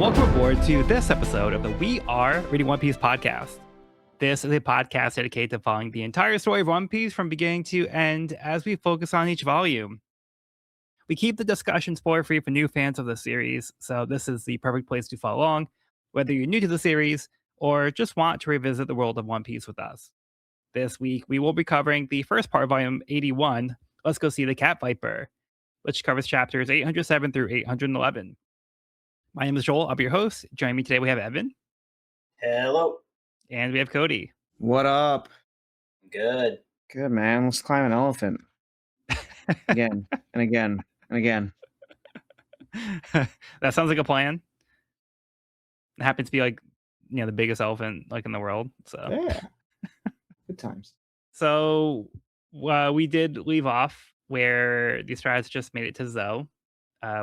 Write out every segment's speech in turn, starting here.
Welcome aboard to this episode of the We Are Reading One Piece podcast. This is a podcast dedicated to following the entire story of One Piece from beginning to end as we focus on each volume. We keep the discussion spoiler-free for new fans of the series, so this is the perfect place to follow along, whether you're new to the series or just want to revisit the world of One Piece with us. This week, we will be covering the first part of volume 81, Let's Go See the Cat Viper, which covers chapters 807 through 811. My name is Joel. I'll be your host. Joining me today, we have Evan. Hello. And we have Cody. What up? Good. Good, man. Let's climb an elephant. Again and again and again. That sounds like a plan. It happens to be the biggest elephant in the world. So Yeah. Good times. So we did leave off where the Strats just made it to Zoe,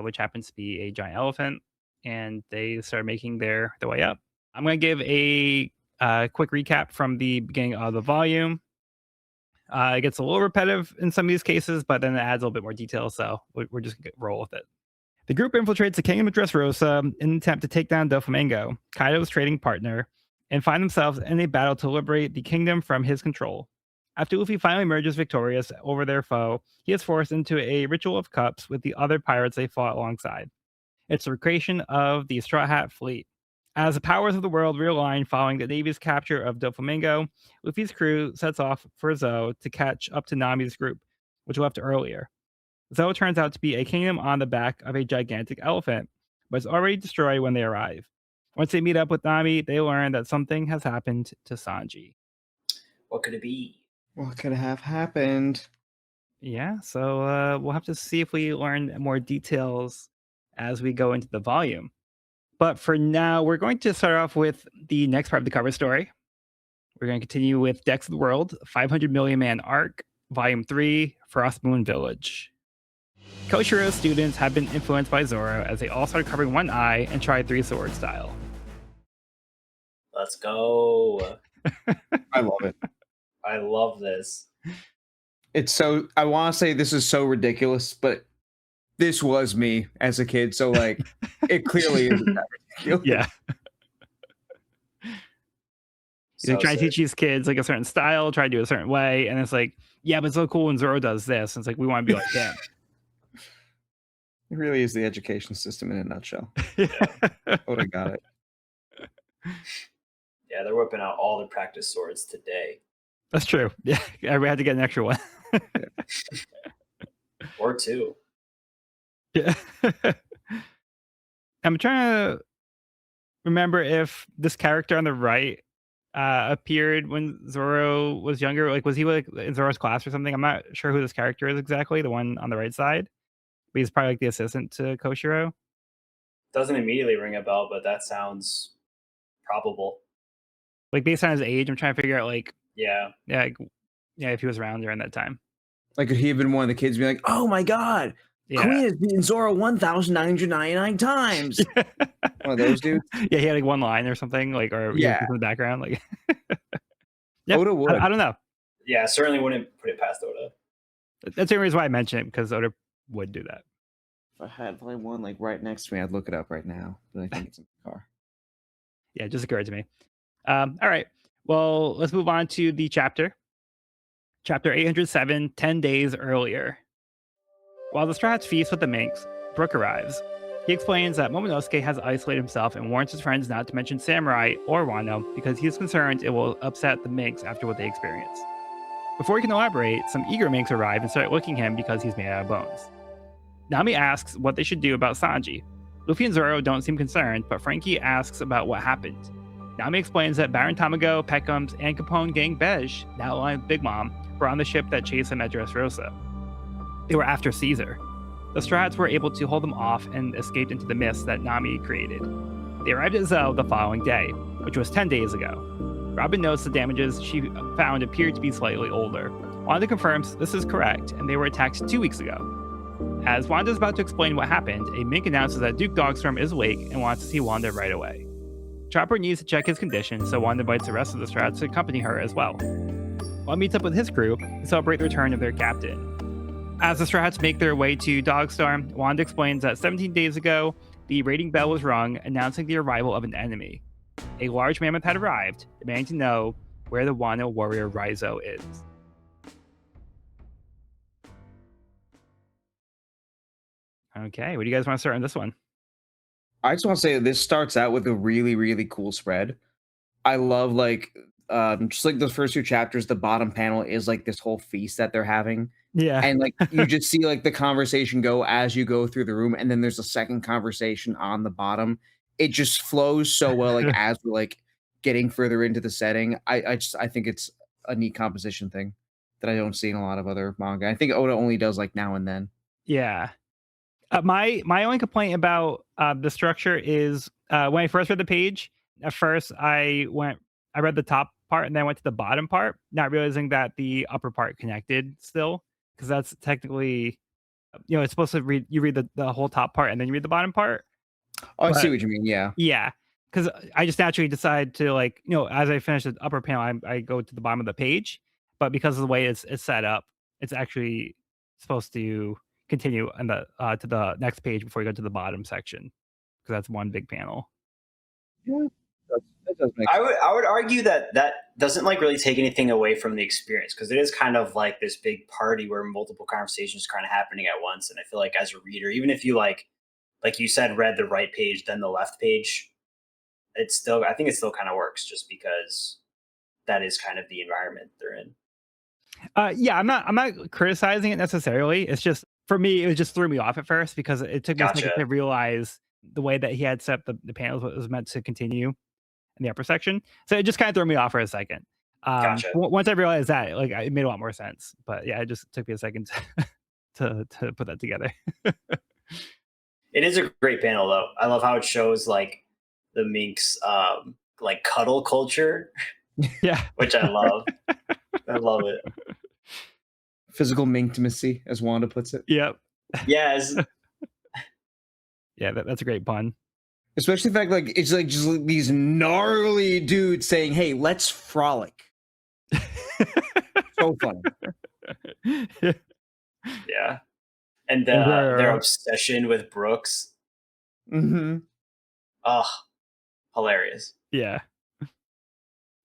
which happens to be a giant elephant, and they started making their way up. I'm going to give a quick recap from the beginning of the volume. It gets a little repetitive in some of these cases, but then it adds a little bit more detail, so we're just going to roll with it. The group infiltrates the kingdom of Dressrosa in an attempt to take down Doflamingo, Kaido's trading partner, and find themselves in a battle to liberate the kingdom from his control. After Luffy finally emerges victorious over their foe, he is forced into a ritual of cups with the other pirates they fought alongside. It's the creation of the Straw Hat Fleet. As the powers of the world realign following the Navy's capture of Doflamingo, Luffy's crew sets off for Zoe to catch up to Nami's group, which left earlier. Zoe turns out to be a kingdom on the back of a gigantic elephant, but is already destroyed when they arrive. Once they meet up with Nami, they learn that something has happened to Sanji. What could it be? What could have happened? Yeah, so we'll have to see if we learn more details as we go into the volume. But for now, we're going to start off with the next part of the cover story. We're going to continue with Decks of the World, 500 Million Man Arc, Volume 3, Frost Moon Village. Koshiro's students have been influenced by Zoro as they all started covering one eye and tried three-sword style. Let's go. I love it. I love this. It's so, I want to say this is so ridiculous, but this was me as a kid, so it clearly isn't that ridiculous. Yeah. They try to teach these kids a certain style, try to do it a certain way, and it's yeah, but it's so cool when Zoro does this. And it's we want to be like him. It really is the education system in a nutshell. Yeah. I would have got it. Yeah, they're whipping out all the practice swords today. That's true. Yeah, we had to get an extra one. Or two. Yeah. I'm trying to remember if this character on the right appeared when Zoro was younger. Was he in Zoro's class or something? I'm not sure who this character is exactly, the one on the right side. But he's probably the assistant to Koshiro. Doesn't immediately ring a bell, but that sounds probable. Based on his age, I'm trying to figure out Yeah, if he was around during that time. Could he have been one of the kids being oh my god, Yeah. Queen has beaten Zoro 1,999 times. One of those dudes? Yeah, he had one line or something, in the background. Yep, Oda would. I don't know. Yeah, certainly wouldn't put it past Oda. That's the only reason why I mentioned it, because Oda would do that. If I had one right next to me, I'd look it up right now. But I think it's in the car. Yeah, it just occurred to me. All right. Well, let's move on to the chapter. Chapter 807, 10 days earlier. While the Strats feast with the Minks, Brook arrives. He explains that Momonosuke has isolated himself and warns his friends not to mention Samurai or Wano because he is concerned it will upset the Minks after what they experience. Before he can elaborate, some eager Minks arrive and start licking him because he's made out of bones. Nami asks what they should do about Sanji. Luffy and Zoro don't seem concerned, but Frankie asks about what happened. Nami explains that Baron Tamago, Peckham's, and Capone Gang Bej, now aligned with Big Mom, were on the ship that chased him at Dressrosa. They were after Caesar. The Strats were able to hold them off and escaped into the mist that Nami created. They arrived at Zoe the following day, which was 10 days ago. Robin notes the damages she found appeared to be slightly older. Wanda confirms this is correct, and they were attacked 2 weeks ago. As Wanda is about to explain what happened, a Mink announces that Duke Dogstorm is awake and wants to see Wanda right away. Chopper needs to check his condition, so Wanda invites the rest of the Strats to accompany her as well. Wanda meets up with his crew to celebrate the return of their captain. As the Strats make their way to Dogstorm, Wanda explains that 17 days ago, the raiding bell was rung, announcing the arrival of an enemy. A large mammoth had arrived, demanding to know where the Wano warrior Raizo is. Okay, what do you guys want to start on this one? I just want to say that this starts out with a really, really cool spread. I love just like those first two chapters, the bottom panel is like this whole feast that they're having. Yeah. And like you just see like the conversation go as you go through the room, and then there's a second conversation on the bottom. It just flows so well, like as we're like getting further into the setting. I think it's a neat composition thing that I don't see in a lot of other manga. I think Oda only does like now and then. Yeah. My only complaint about the structure is when I first read the page. At first, I read the top part and then went to the bottom part, not realizing that the upper part connected still, because that's technically, it's supposed to read. You read the whole top part and then you read the bottom part. Oh, I see But what you mean. Yeah. yeah, because I just naturally decide to as I finish the upper panel, I go to the bottom of the page. But because of the way it's set up, it's actually supposed to continue on the to the next page before you go to the bottom section, because that's one big panel. Yeah. That does make I would argue that that doesn't like really take anything away from the experience, because it is kind of like this big party where multiple conversations are kind of happening at once. And I feel like as a reader, even if you like you said, read the right page, then the left page, I think it still kind of works, just because that is kind of the environment they're in. Yeah, I'm not criticizing it necessarily. It's just, for me, it just threw me off at first because it took me a second Gotcha. to realize the way that he had set up the panels was meant to continue in the upper section. So it just kind of threw me off for a second. Gotcha. Once I realized that, it made a lot more sense. But yeah, it just took me a second to put that together. It is a great panel, though. I love how it shows like the minks like cuddle culture, Yeah. which I love. I love it. physical intimacy, as Wanda puts it. Yep. Yes. Yeah, that's a great pun. Especially the fact like it's like just like these gnarly dudes saying, "Hey, let's frolic." So funny. Yeah. And And their obsession with Brooks. Mm-hmm. Oh, hilarious. Yeah.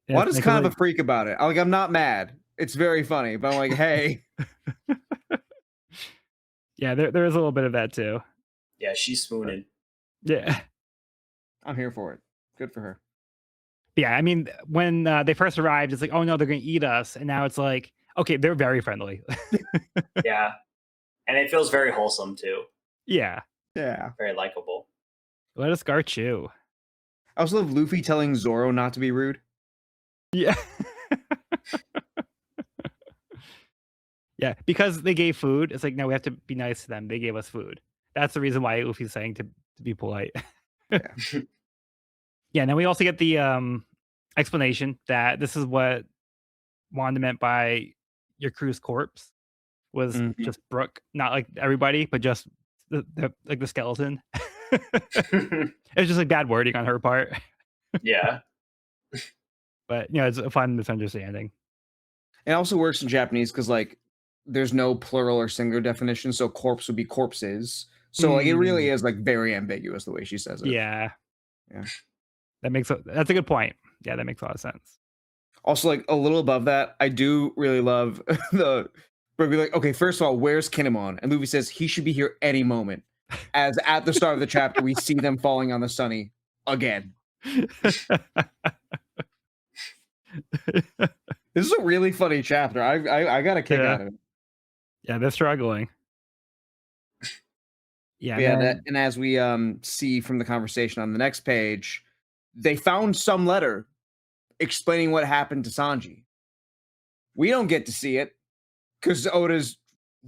Wanda's kind of a freak about it. I'm not mad. It's very funny, but I'm like, hey. Yeah, there is a little bit of that too. Yeah, she's swooning. Yeah. I'm here for it. Good for her. Yeah, I mean, when they first arrived, it's like, oh no, they're gonna eat us, and now it's like, okay, they're very friendly. Yeah, and it feels very wholesome too. Yeah, Very likable. let us guard you. I also love Luffy telling Zoro not to be rude. Yeah, yeah, because they gave food. It's like, no, we have to be nice to them. They gave us food. That's the reason why Luffy's saying to be polite. Yeah. Yeah, and then we also get the explanation that this is what Wanda meant by your crew's corpse was just Brooke, not like everybody, but just the skeleton. It was just like bad wording on her part. Yeah. But it's a fun misunderstanding. It also works in Japanese because like there's no plural or singular definition, so corpse would be corpses. So like it really is like very ambiguous the way she says it. Yeah. Yeah. That's a good point. Yeah, that makes a lot of sense. Also, like a little above that, I do really love the where we like, okay, first of all, where's Kinemon? And Luffy says he should be here any moment. As at the start of the chapter, we see them falling on the Sunny again. This is a really funny chapter. I got a kick out of it. Yeah, they're struggling. Yeah, And as we see from the conversation on the next page, they found some letter explaining what happened to Sanji. We don't get to see it because Oda's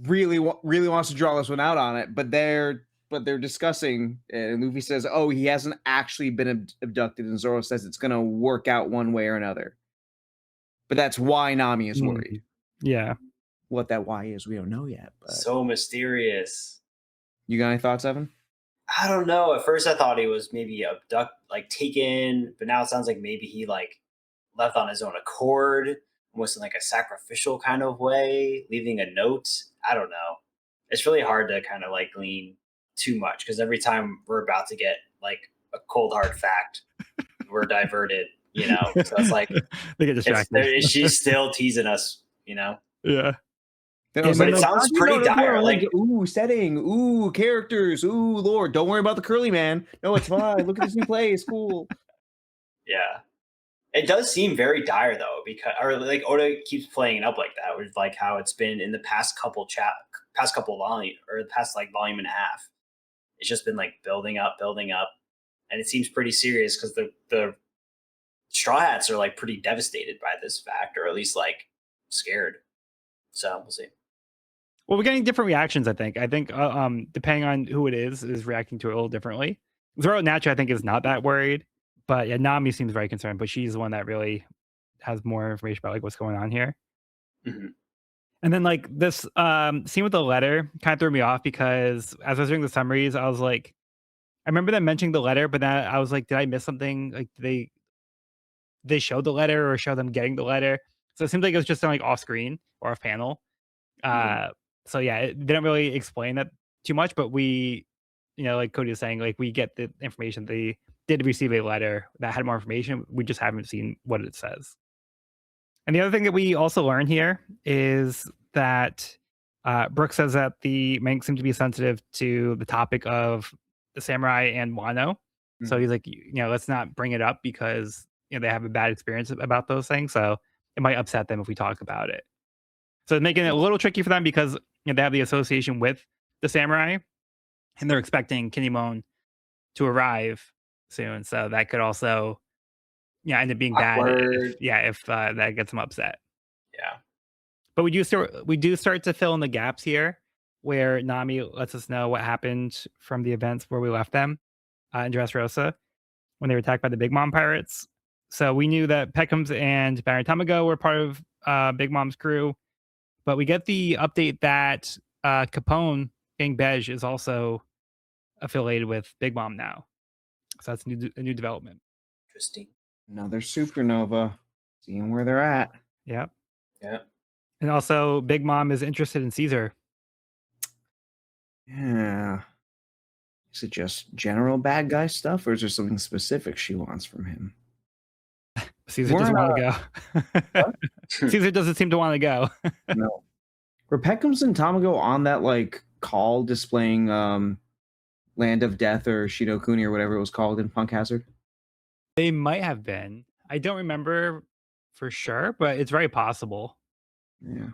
really wants to draw this one out on it, but they're discussing it, and Luffy says, "Oh, he hasn't actually been abducted," and Zoro says it's going to work out one way or another. But that's why Nami is worried. Yeah. What that why is, we don't know yet. But So mysterious. You got any thoughts, Evan? I don't know. At first, I thought he was maybe taken, but now it sounds like maybe he like left on his own accord, almost in like a sacrificial kind of way, leaving a note. I don't know. It's really hard to kind of like glean too much because every time we're about to get like a cold hard fact, we're diverted. So it's like they get distracted. she's still teasing us. Yeah. Then I was But like, it sounds pretty dire. Like, ooh, setting, ooh, characters, ooh, lord. Don't worry about the curly man. No, it's fine. Look at this new place. Cool. yeah, it does seem very dire though, because or like Oda keeps playing it up like that, with like how it's been in the past couple volume or the past like volume and a half. It's just been like building up, and it seems pretty serious because the Straw Hats are like pretty devastated by this fact, or at least like scared. So we'll see. Well, we're getting different reactions, I think. Depending on who it is reacting to it a little differently. Zoro naturally, I think, is not that worried. But yeah, Nami seems very concerned, but she's the one that really has more information about like what's going on here. Mm-hmm. And then like this scene with the letter kind of threw me off because as I was doing the summaries, I was like, I remember them mentioning the letter, but then I was like, did I miss something? Like they showed the letter or show them getting the letter? So it seems like it was just like off screen or off panel. So yeah, it didn't really explain that too much, but we, like Cody was saying, like we get the information they did receive a letter that had more information. We just haven't seen what it says. And the other thing that we also learn here is that Brooke says that the Manx seem to be sensitive to the topic of the samurai and Wano. So he's like, let's not bring it up because they have a bad experience about those things. So it might upset them if we talk about it. So it's making it a little tricky for them because they have the association with the samurai, and they're expecting Kinemon to arrive soon. So that could also, end up being bad. Awkward. If that gets them upset. Yeah. But we do start to fill in the gaps here, where Nami lets us know what happened from the events where we left them in Dressrosa when they were attacked by the Big Mom pirates. So we knew that Peckham's and Baron Tamago were part of Big Mom's crew. But we get the update that Capone, King Bej, is also affiliated with Big Mom now. So that's a new development. Interesting. Another supernova. Seeing where they're at. Yep. Yeah. And also, Big Mom is interested in Caesar. Yeah. Is it just general bad guy stuff, or is there something specific she wants from him? Caesar doesn't want to go. Caesar doesn't seem to want to go. No. Were Peckhams and Tamago on that like call displaying Land of Death or Shidokuni or whatever it was called in Punk Hazard? They might have been. I don't remember for sure, but it's very possible. Yeah.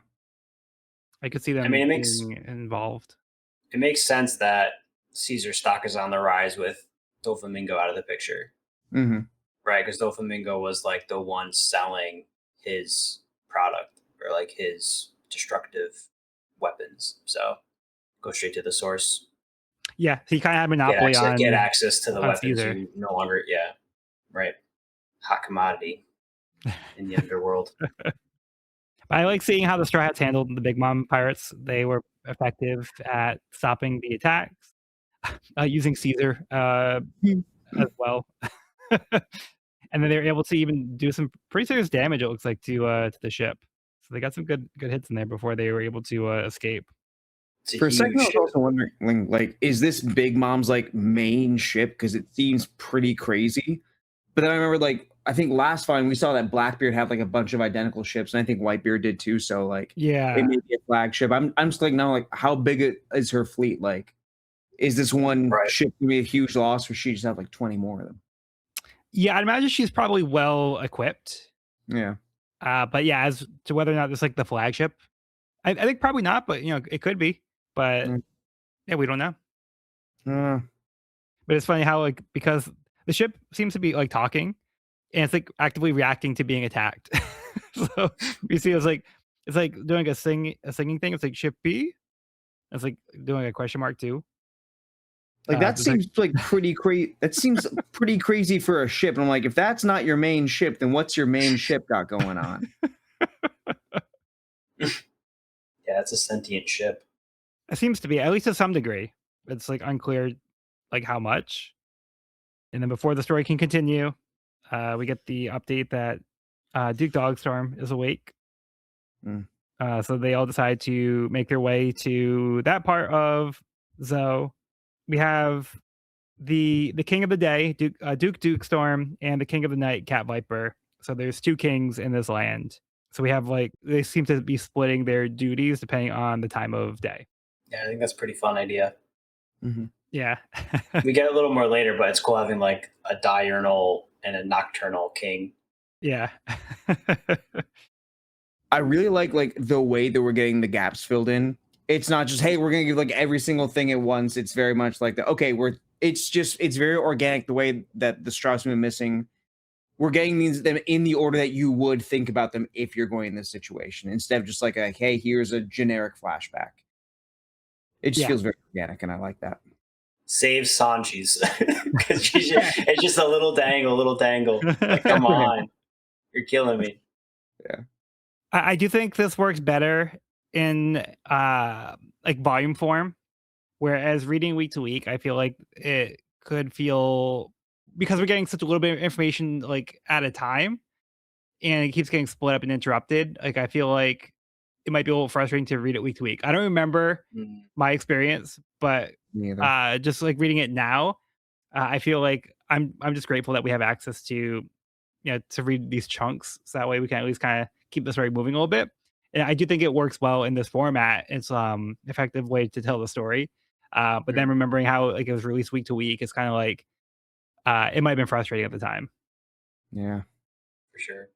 I could see them being involved. It makes sense that Caesar stock is on the rise with Doflamingo out of the picture. Mm-hmm. Right, because Doflamingo was like the one selling his product or like his destructive weapons. So go straight to the source. Yeah, he kind of had monopoly get access to the weapons Caesar. you no longer. Yeah, right. Hot commodity in the underworld. I like seeing how the Straw Hats handled the Big Mom pirates. They were effective at stopping the attacks, using Caesar as well. And then they were able to even do some pretty serious damage, it looks like, to the ship. So they got some good hits in there before they were able to escape. For a second, I was also wondering, like, is this Big Mom's like main ship? Because it seems pretty crazy. But then I remember, like, I think last time we saw that Blackbeard have like a bunch of identical ships, and I think Whitebeard did too. So like, yeah, it may be a flagship. I'm just like, now, like, how big is her fleet? Like, is this one ship gonna be a huge loss, or she just have like 20 more of them? Yeah, I'd imagine she's probably well equipped. Yeah. But yeah, as to whether or not it's like the flagship, I think probably not, but it could be. But yeah, we don't know. But it's funny how like because the ship seems to be like talking, and it's like actively reacting to being attacked. So you see, it's like doing a singing thing. It's like ship B. It's like doing a question mark too. Like that seems like pretty crazy. That seems pretty crazy for a ship. And I'm like, if that's not your main ship, then what's your main ship got going on? Yeah, it's a sentient ship. It seems to be, at least to some degree. It's like unclear, like how much. And then before the story can continue, we get the update that Duke Dogstorm is awake. So they all decide to make their way to that part of Zoe we have the king of the day, Duke Dukestorm, and the king of the night, Cat Viper. So there's two kings in this land. So we have like they seem to be splitting their duties depending on the time of day. Yeah, I think that's a pretty fun idea. Yeah. We get a little more later, but it's cool having like a diurnal and a nocturnal king. Yeah. I really like the way that we're getting the gaps filled in. It's not just, hey, we're gonna give like every single thing at once. It's very much like it's very organic the way that the Strauss been missing. We're getting them in the order that you would think about them if you're going in this situation, instead of just like a, hey, here's a generic flashback. It just feels very organic, and I like that. Save Sanji's because it's just a little dangle. Like, come on, you're killing me. Yeah, I do think this works better in like volume form, whereas reading week to week, I feel like it could feel because we're getting such a little bit of information like at a time, and it keeps getting split up and interrupted. Like I feel like it might be a little frustrating to read it week to week. I don't remember my experience, but just like reading it now, I feel like I'm just grateful that we have access to to read these chunks, so that way we can at least kind of keep the story moving a little bit. And I do think it works well in this format. It's effective way to tell the story. But then remembering how like it was released week to week, it's kind of like it might have been frustrating at the time. Yeah, for sure.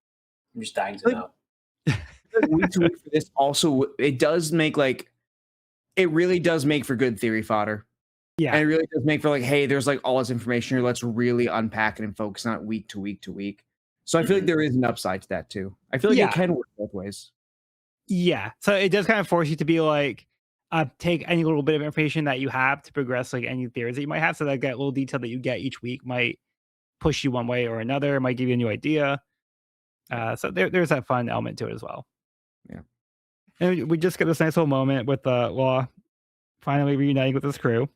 I'm just dying to know. Week to week for this also, it does make it really does make for good theory fodder. Yeah, and it really does make for like, hey, there's like all this information here. Let's really unpack it and focus on it week to week to week. So I feel like there is an upside to that too. I feel like it can work both ways. Yeah, so it does kind of force you to be like, take any little bit of information that you have to progress like any theories that you might have. So that little detail that you get each week might push you one way or another. It might give you a new idea. So there's that fun element to it as well. Yeah, and we just get this nice little moment with Law finally reuniting with his crew.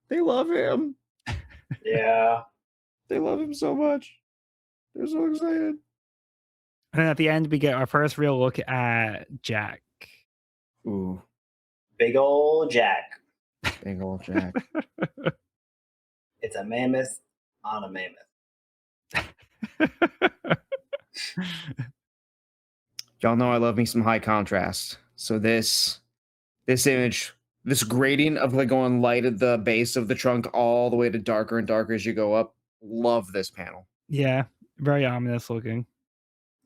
They love him. Yeah, they love him so much. They're so excited. And then at the end, we get our first real look at Jack. Ooh. Big old Jack. Big old Jack. It's a mammoth on a mammoth. Y'all know I love me some high contrast. So this image, this gradient of like going light at the base of the trunk all the way to darker and darker as you go up. Love this panel. Yeah, very ominous looking.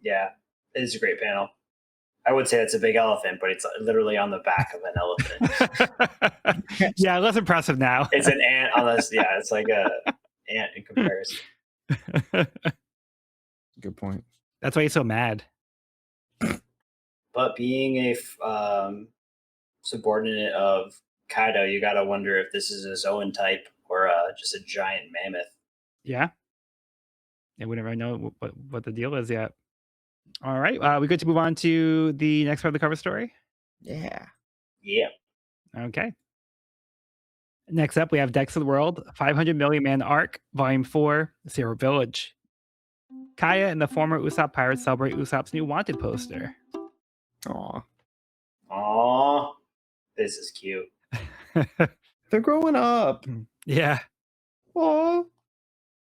Yeah, it is a great panel. I would say it's a big elephant, but it's literally on the back of an elephant. Yeah, less impressive now. It's an ant on this. Yeah, it's like a ant in comparison. Good point. That's why he's so mad. But being a subordinate of Kaido, you got to wonder if this is his own type or just a giant mammoth. Yeah. Yeah, we never know what the deal is yet. All right. We good to move on to the next part of the cover story? Yeah. Yeah. Okay. Next up, we have Decks of the World, 500 Million Man Arc, Volume 4, Zero Village. Kaya and the former Usopp pirates celebrate Usopp's new wanted poster. Aw. Aw. This is cute. They're growing up. Yeah. Aw.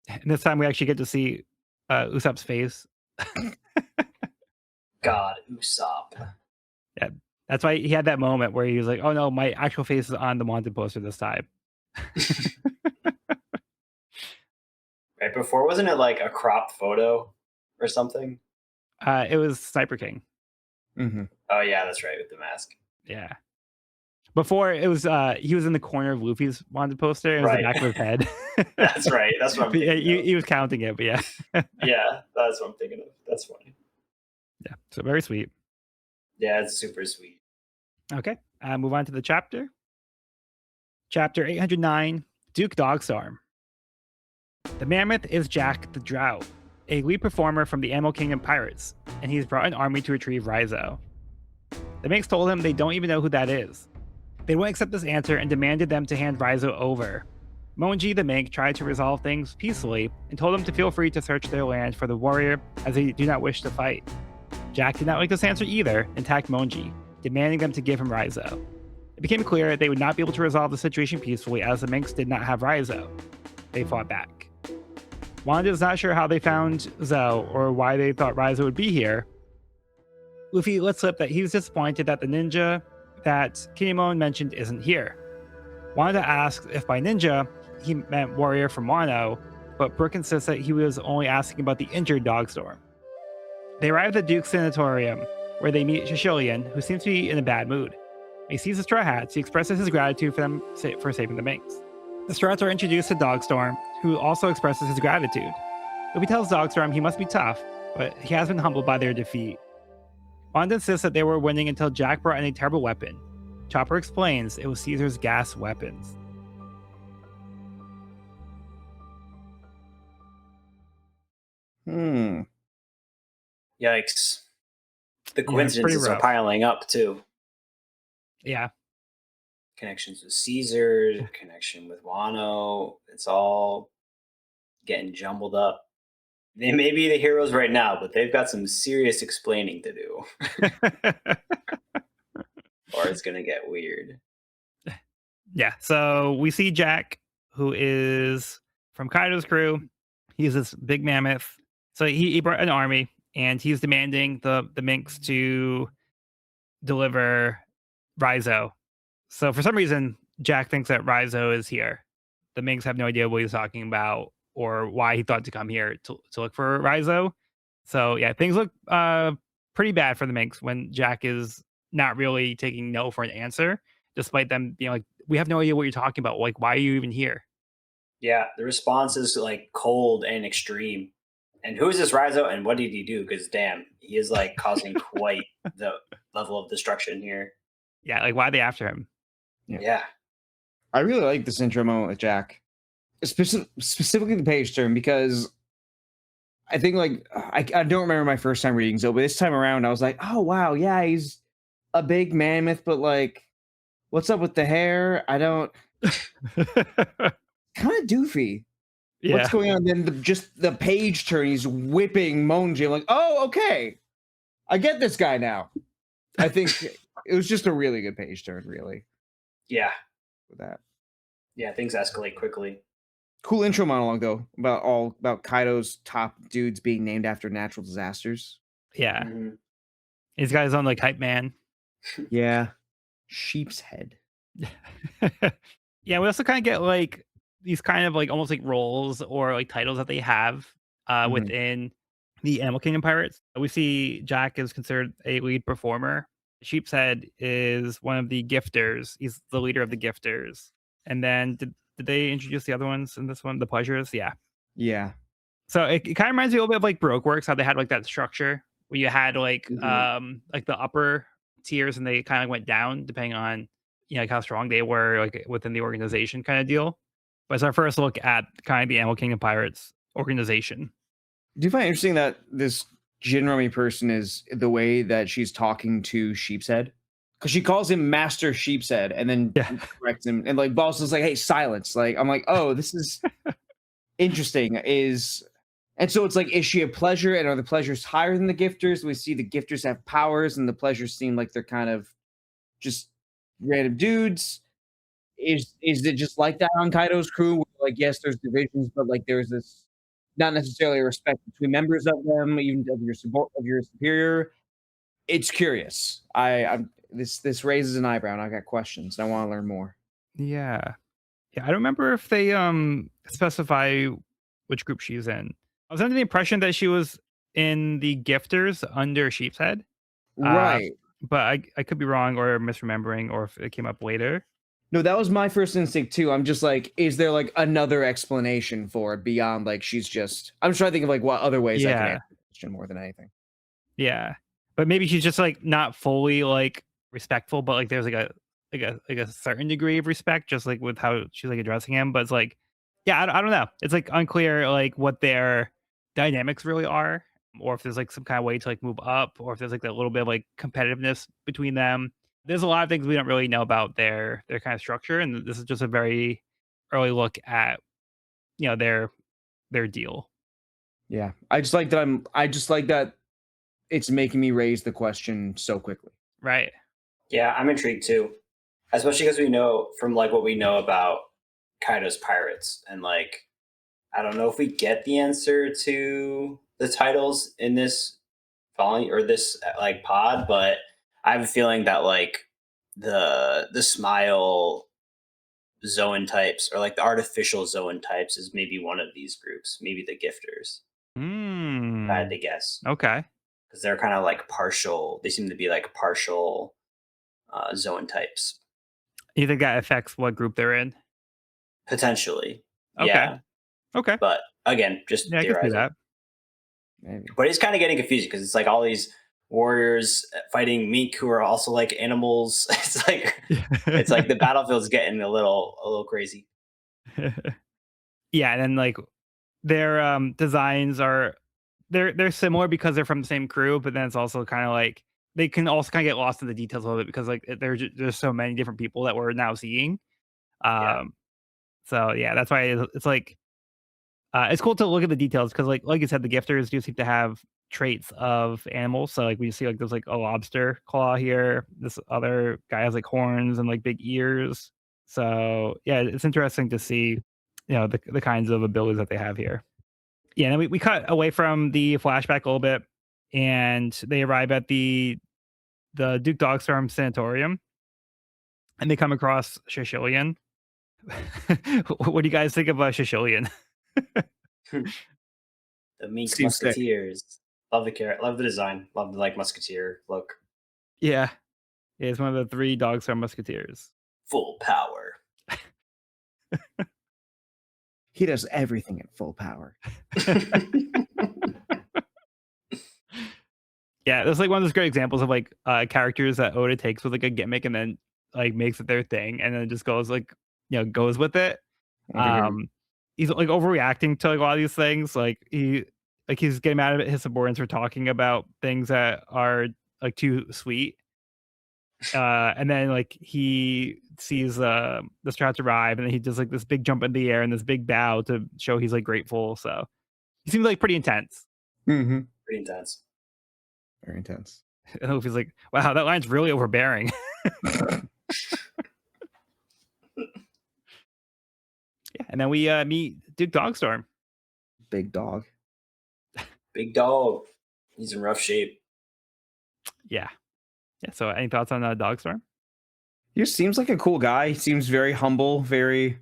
And this time we actually get to see Usopp's face. God, Usopp. Yeah. That's why he had that moment where he was like, oh no, my actual face is on the wanted poster this time. Right before, wasn't it like a cropped photo or something? It was Sniper King. Mm-hmm. Oh yeah, that's right, with the mask. Yeah. Before it was he was in the corner of Luffy's wanted poster. It was the back of his head. That's right. That's what I'm thinking of. He was counting it, but yeah. Yeah, that's what I'm thinking of. That's funny. Yeah. So very sweet. Yeah, it's super sweet. Okay. Move on to the chapter. Chapter 809, Duke Dogstorm. The mammoth is Jack the Drow, a lead performer from the Animal Kingdom Pirates, and he's brought an army to retrieve Raizo. The Minks told him they don't even know who that is. They wouldn't accept this answer and demanded them to hand Raizo over. Monji the Mink tried to resolve things peacefully and told them to feel free to search their land for the warrior as they do not wish to fight. Jack did not like this answer either and attacked Monji, demanding them to give him Raizo. It became clear they would not be able to resolve the situation peacefully as the Minx did not have Raizo. They fought back. Wanda is not sure how they found Zo or why they thought Raizo would be here. Luffy lets slip that he was disappointed that the ninja that Kinemon mentioned isn't here. Wanda asks if by ninja he meant warrior from Wano, but Brook insists that he was only asking about the injured Dogstorm. They arrive at the Duke's sanatorium, where they meet Shishilian, who seems to be in a bad mood. When he sees the Straw Hats, he expresses his gratitude for them for saving the Minx. The Straw Hats are introduced to Dogstorm, who also expresses his gratitude. Luffy tells Dogstorm he must be tough, but he has been humbled by their defeat. Wanda insists that they were winning until Jack brought in a terrible weapon. Chopper explains it was Caesar's gas weapons. Yikes. The Yeah, coincidences are piling up too. Yeah. Connections with Caesar, connection with Wano. It's all getting jumbled up. They may be the heroes right now, but they've got some serious explaining to do. Or it's going to get weird. Yeah, so we see Jack, who is from Kaido's crew. He's this big mammoth. So he brought an army, and he's demanding the Minx to deliver Raizo. So for some reason, Jack thinks that Raizo is here. The Minx have no idea what he's talking about or why he thought to come here to look for Raizo. So yeah, things look pretty bad for the Minx when Jack is not really taking no for an answer, despite them being like, we have no idea what you're talking about. Like, why are you even here? Yeah, the response is like cold and extreme. And who is this Raizo and what did he do? Because damn, he is like causing quite the level of destruction here. Yeah, like why are they after him? Yeah. I really like this intro moment with Jack, specifically the page turn, because I think like I don't remember my first time reading Zo, but this time around I was like, oh wow, yeah, he's a big mammoth, but like, what's up with the hair? I don't. Kind of doofy. Yeah. What's going on? Then just the page turn, he's whipping Monji. I'm like, oh, okay, I get this guy now. I think it was just a really good page turn, really. Yeah. With that. Yeah, things escalate quickly. Cool intro monologue though about Kaido's top dudes being named after natural disasters. Yeah. Mm-hmm. He's got his own like hype man. Yeah. Sheep's head. Yeah, we also kind of get like these kind of like almost like roles or like titles that they have within the Animal Kingdom Pirates. We see Jack is considered a lead performer. Sheep's Head is one of the gifters. He's the leader of the gifters. And then did they introduce the other ones in this one? The pleasures? Yeah. Yeah. So it kind of reminds me a little bit of like Baroque Works, how they had like that structure where you had like the upper tiers and they kind of went down depending on like how strong they were like within the organization kind of deal. But it's our first look at kind of the Animal Kingdom Pirates organization. Do you find it interesting that this Jinrami person is the way that she's talking to Sheepshead? Because she calls him Master Sheepshead and then corrects him. And like Boss is like, hey, silence. Like, I'm like, oh, this is interesting. And so it's like, is she a pleasure? And are the pleasures higher than the gifters? We see the gifters have powers and the pleasures seem like they're kind of just random dudes. Is it just like that on Kaido's crew? Where, like, yes, there's divisions, but like there's this not necessarily a respect between members of them, even of your superior. It's curious. This raises an eyebrow, and I got questions. And I want to learn more. Yeah. I don't remember if they specify which group she's in. I was under the impression that she was in the gifters under Sheep's Head. Right. But I could be wrong or misremembering, or if it came up later. No, that was my first instinct too. I'm just like, is there like another explanation for it beyond like she's just? I'm just trying to think of like what other ways I can answer the question more than anything. Yeah, but maybe she's just like not fully like respectful, but like there's like a certain degree of respect, just like with how she's like addressing him. But it's like, yeah, I don't know. It's like unclear like what their dynamics really are, or if there's like some kind of way to like move up, or if there's like that little bit of like competitiveness between them. There's a lot of things we don't really know about their kind of structure, and this is just a very early look at their deal. Yeah, I just like that it's making me raise the question so quickly. Right. Yeah, I'm intrigued too. especially because we know from like what we know about Kaido's pirates, and like I don't know if we get the answer to the titles in this volume or this like pod, but I have a feeling that like the smile Zoan types or like the artificial Zoan types is maybe one of these groups, maybe the gifters. If I had to guess, Okay. because they're kind of like partial. They seem to be like partial Zoan types, You think that affects what group they're in? potentially. Okay. Yeah, Okay. but again, just Yeah, I can see theorizing. that. Maybe. But it's kind of getting confusing because it's like all these warriors fighting mink who are also like animals. It's like the battlefield's getting a little crazy. Yeah, and then like their designs are they're similar because they're from the same crew, but then it's also kind of like they can also kind of get lost in the details a little bit because like there's so many different people that we're now seeing. Yeah. So yeah, that's why it's like it's cool to look at the details because like you said, the gifters do seem to have traits of animals. So like we see like there's like a lobster claw here. This other guy has like horns and like big ears. So yeah, it's interesting to see, the kinds of abilities that they have here. Yeah, and then we cut away from the flashback a little bit, and they arrive at the Duke Dogstorm Sanatorium, and they come across Shishilian. What do you guys think of Shishilian? The mink Seems sick. musketeers. Love the carrot. Love the design. Love the like musketeer look. Yeah, it's one of the 3 Dogstorm Musketeers. Full power. He does everything at full power. Yeah, that's like one of those great examples of like characters that Oda takes with like a gimmick and then like makes it their thing and then just goes like goes with it. Mhm. He's like overreacting to like a lot of these things. He's getting mad at his subordinates for talking about things that are like too sweet. And then like he sees the Strats arrive and then he does like this big jump in the air and this big bow to show he's like grateful. So he seems like pretty intense. Mhm. Pretty intense. Very intense. And Luffy's like, wow, that line's really overbearing. Yeah, and then we meet Duke Dogstorm. Big dog. Big dog. He's in rough shape. Yeah. Yeah. So any thoughts on Dogstorm? He just seems like a cool guy. He seems very humble, very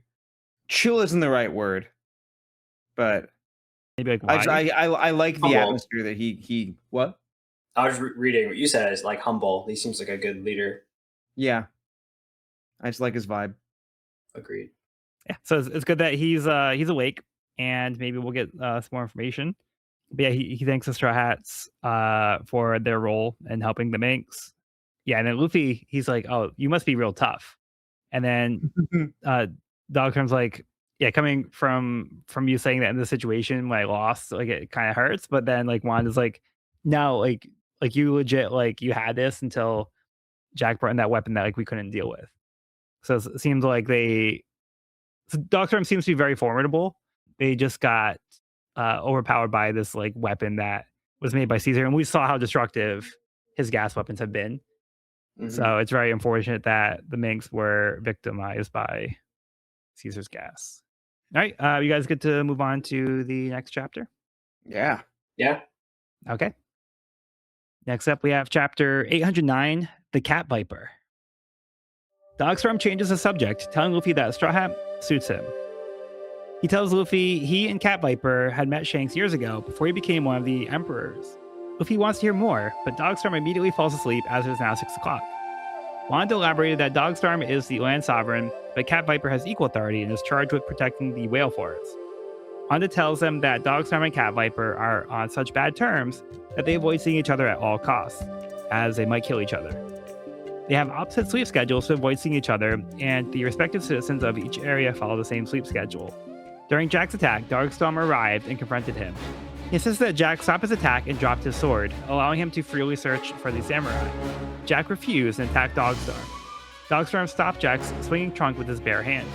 chill isn't the right word. But Maybe like why? I like the Humble. atmosphere that he what? I was reading what you said. Is like humble. He seems like a good leader. Yeah. I just like his vibe. Agreed. Yeah. So it's good that he's awake and maybe we'll get some more information. But yeah, he thanks the Straw Hats for their role in helping the Minks. Yeah, and then Luffy, he's like, "Oh, you must be real tough." And then Dogstorm's like, "Yeah, coming from you saying that in the situation when I lost, like it kind of hurts." But then like Wanda's like, "No, like you legit like you had this until Jack brought in that weapon that like we couldn't deal with." So it seems like Dogstorm seems to be very formidable. They just got overpowered by this like weapon that was made by Caesar, and we saw how destructive his gas weapons have been. Mhm. So it's very unfortunate that the Minks were victimized by Caesar's gas. All right, you guys get to move on to the next chapter. Yeah. Yeah. Okay. Next up, we have chapter 809, The Cat Viper. Dogstorm changes the subject, telling Luffy that Straw Hat suits him. He tells Luffy he and Cat Viper had met Shanks years ago before he became one of the emperors. Luffy wants to hear more, but Dogstorm immediately falls asleep as it is now 6 o'clock. Wanda elaborated that Dogstorm is the land sovereign, but Cat Viper has equal authority and is charged with protecting the whale forest. Wanda tells them that Dogstorm and Cat Viper are on such bad terms that they avoid seeing each other at all costs, as they might kill each other. They have opposite sleep schedules to avoid seeing each other, and the respective citizens of each area follow the same sleep schedule. During Jack's attack, Dogstorm arrived and confronted him. He insisted that Jack stop his attack and dropped his sword, allowing him to freely search for the samurai. Jack refused and attacked Dogstorm. Dogstorm stopped Jack's swinging trunk with his bare hands.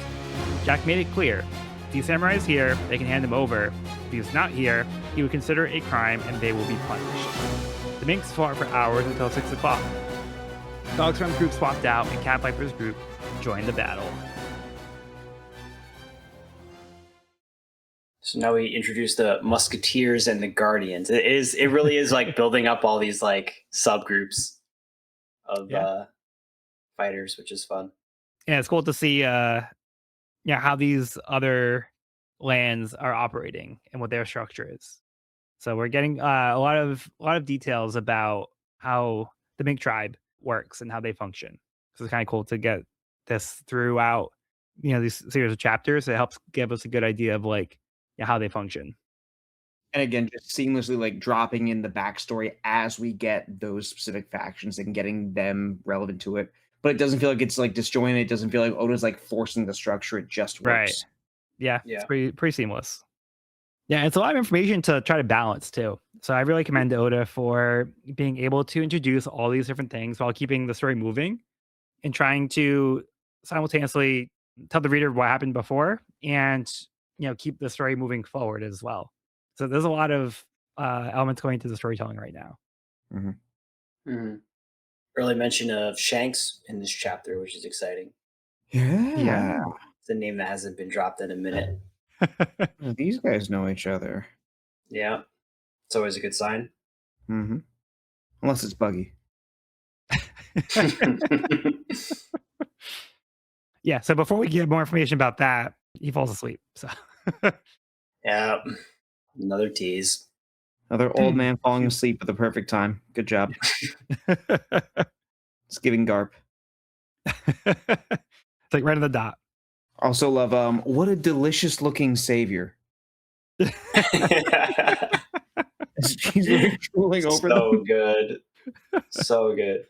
Jack made it clear, if the samurai is here, they can hand him over. If he is not here, he would consider it a crime and they will be punished. The Minks fought for hours until 6 o'clock. Dogstorm's group swapped out and Cat Viper's group join the battle. So now we introduce the Musketeers and the Guardians. It really is like building up all these like subgroups of fighters, which is fun. Yeah, it's cool to see how these other lands are operating and what their structure is. So we're getting a lot of details about how the Mink tribe works and how they function. So it's kind of cool to get this throughout, these series of chapters. It helps give us a good idea of like how they function. And again, just seamlessly like dropping in the backstory as we get those specific factions and getting them relevant to it. But it doesn't feel like it's like disjointed. It doesn't feel like Oda's like forcing the structure. It just works. Right. Yeah. Yeah. It's pretty seamless. Yeah, it's a lot of information to try to balance too. So I really commend Oda for being able to introduce all these different things while keeping the story moving and trying to simultaneously tell the reader what happened before and keep the story moving forward as well. So there's a lot of elements going into the storytelling right now. Early mention of Shanks in this chapter, which is exciting. Yeah. It's a name that hasn't been dropped in a minute. These guys know each other. Yeah. It's always a good sign. Unless it's Buggy. Yeah, so before we get more information about that, he falls asleep. So yeah. Another tease. Another old man falling asleep at the perfect time. Good job. It's giving Garp. It's like right on the dot. Also love what a delicious looking savior. She's like drooling over them. Good. So good.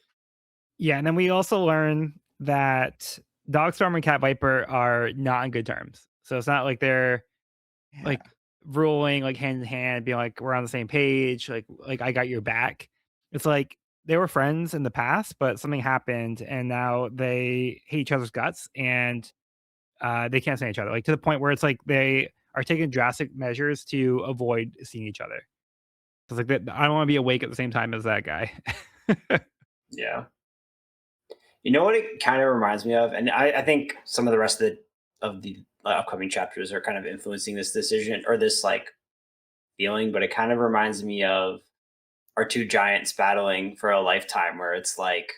Yeah, and then we also learn that Dogstorm and Cat Viper are not on good terms. So it's not like they're like ruling like hand in hand, being like we're on the same page, like I got your back. It's like they were friends in the past, but something happened and now they hate each other's guts and they can't stand each other. Like to the point where it's like they are taking drastic measures to avoid seeing each other. It's like I don't want to be awake at the same time as that guy. Yeah. You know what it kind of reminds me of, and I think some of the rest of the upcoming chapters are kind of influencing this decision or this like feeling, but it kind of reminds me of our two giants battling for a lifetime, where it's like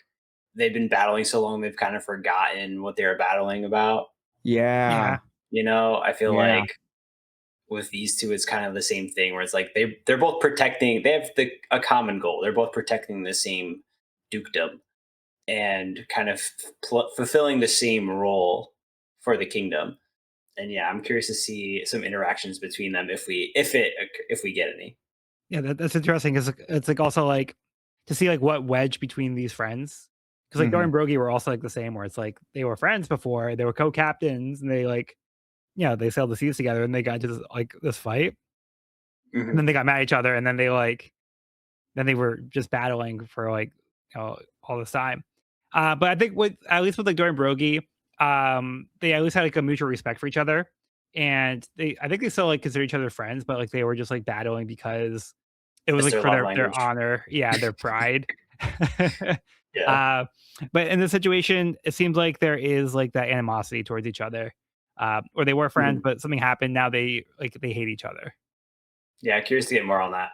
they've been battling so long they've kind of forgotten what they were battling about. Yeah. I feel like with these two, it's kind of the same thing where it's like they're both protecting. They have a common goal. They're both protecting the same dukedom and kind of fulfilling the same role for the kingdom. And yeah, I'm curious to see some interactions between them if we get any. Yeah, that's interesting. It's like also like to see like what wedge between these friends. Because like Dora and Brogy were also like the same, where it's like they were friends before, they were co-captains, and they like they sailed the seas together, and they got into this fight, and then they got mad at each other, and then they were just battling for like all this time. But I think at least with like Dora and Brogy, they at least had like a mutual respect for each other, and I think they still like consider each other friends, but like they were just like battling because it was It's like their for love their language. honor, their pride. Yeah. But in this situation, it seems like there is like that animosity towards each other, or they were friends, but something happened. Now they hate each other. Yeah, curious to get more on that.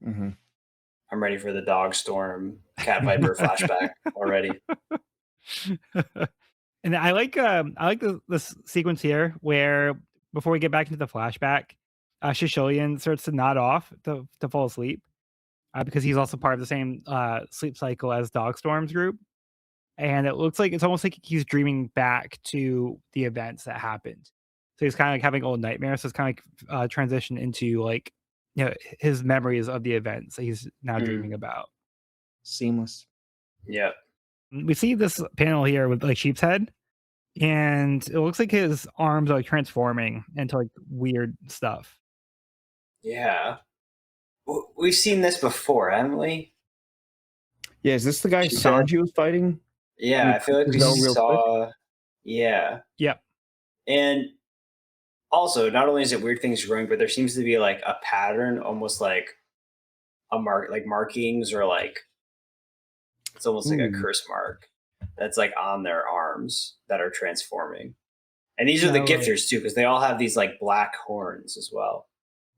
I'm ready for the Dogstorm Cat Viper flashback already. And I like this sequence here where before we get back into the flashback, Shisholian starts to nod off to fall asleep because he's also part of the same sleep cycle as Dogstorm's group. And it looks like it's almost like he's dreaming back to the events that happened. So he's kind of like having old nightmares. So it's kind of like transition into like, his memories of the events that he's now dreaming about. Seamless. Yeah. We see this panel here with like Sheep's head, and it looks like his arms are like transforming into like weird stuff. Yeah. We've seen this before, haven't we? Yeah, is this the guy Sanji was fighting? Yeah, I feel like we saw. Yeah. Yep. And also, not only is it weird things growing, but there seems to be like a pattern, almost like like markings, or like it's almost like a curse mark that's like on their arms that are transforming. And these are the No, gifters too, because they all have these like black horns as well.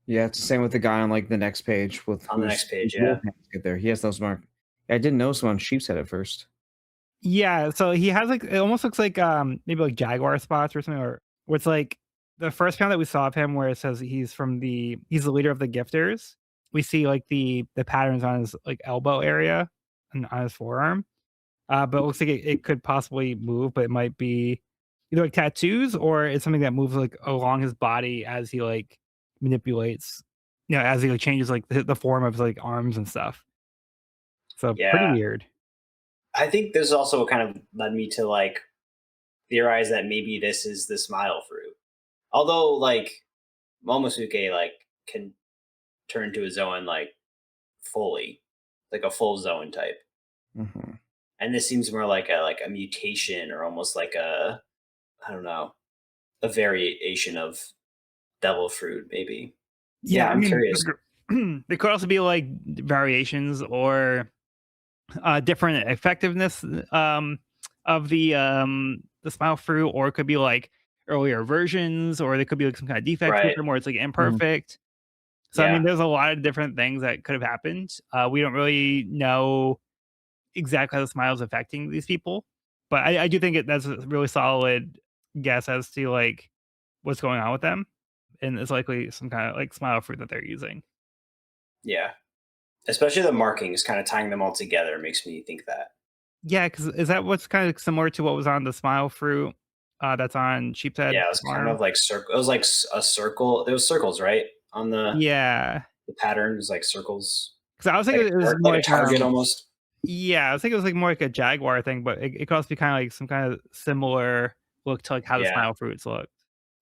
Yeah, it's the same with the guy on like the next page with On the who's next page, wolf yeah. get there. He has those mark. I didn't notice him on sheep's head at first. yeah, so he has like it almost looks like maybe like jaguar spots or something, or where it's like the first panel that we saw of him where it says he's the leader of the gifters. We see like the patterns on his like elbow area and on his forearm. But it looks like it could possibly move, but it might be either like tattoos or it's something that moves like along his body as he like manipulates, as he like changes like the form of his like arms and stuff. So pretty Yeah. weird. I think this also kind of led me to like theorize that maybe this is the smile fruit. Although like Momosuke like can turn to his own like fully, like a full zone type. Mhm. And this seems more like a mutation or almost like a I don't know, a variation of devil fruit maybe. Yeah, Yeah, I I'm mean, curious. there could also be like variations or different effectiveness of the smile fruit, or it could be like earlier versions, or there could be like some kind of defect with Right. them where it's like Mhm. imperfect. So I Yeah. mean, there's a lot of different things that could have happened. We don't really know exactly how the smile is affecting these people, but I do think that's a really solid guess as to like what's going on with them, and it's likely some kind of like smile fruit that they're using. Yeah. Especially the markings kind of tying them all together makes me think that. Yeah, because is that what's kind of similar to what was on the smile fruit that's on Yeah, Sheepshead it was kind Farm? of like circle. It was like a circle. There was circles, right? On Yeah, the pattern was like circles, because I was thinking it was more like a like target almost. yeah, I was thinking it was like more like a jaguar thing, but it could also be kind of like some kind of similar look to like how the Yeah. smile fruits look.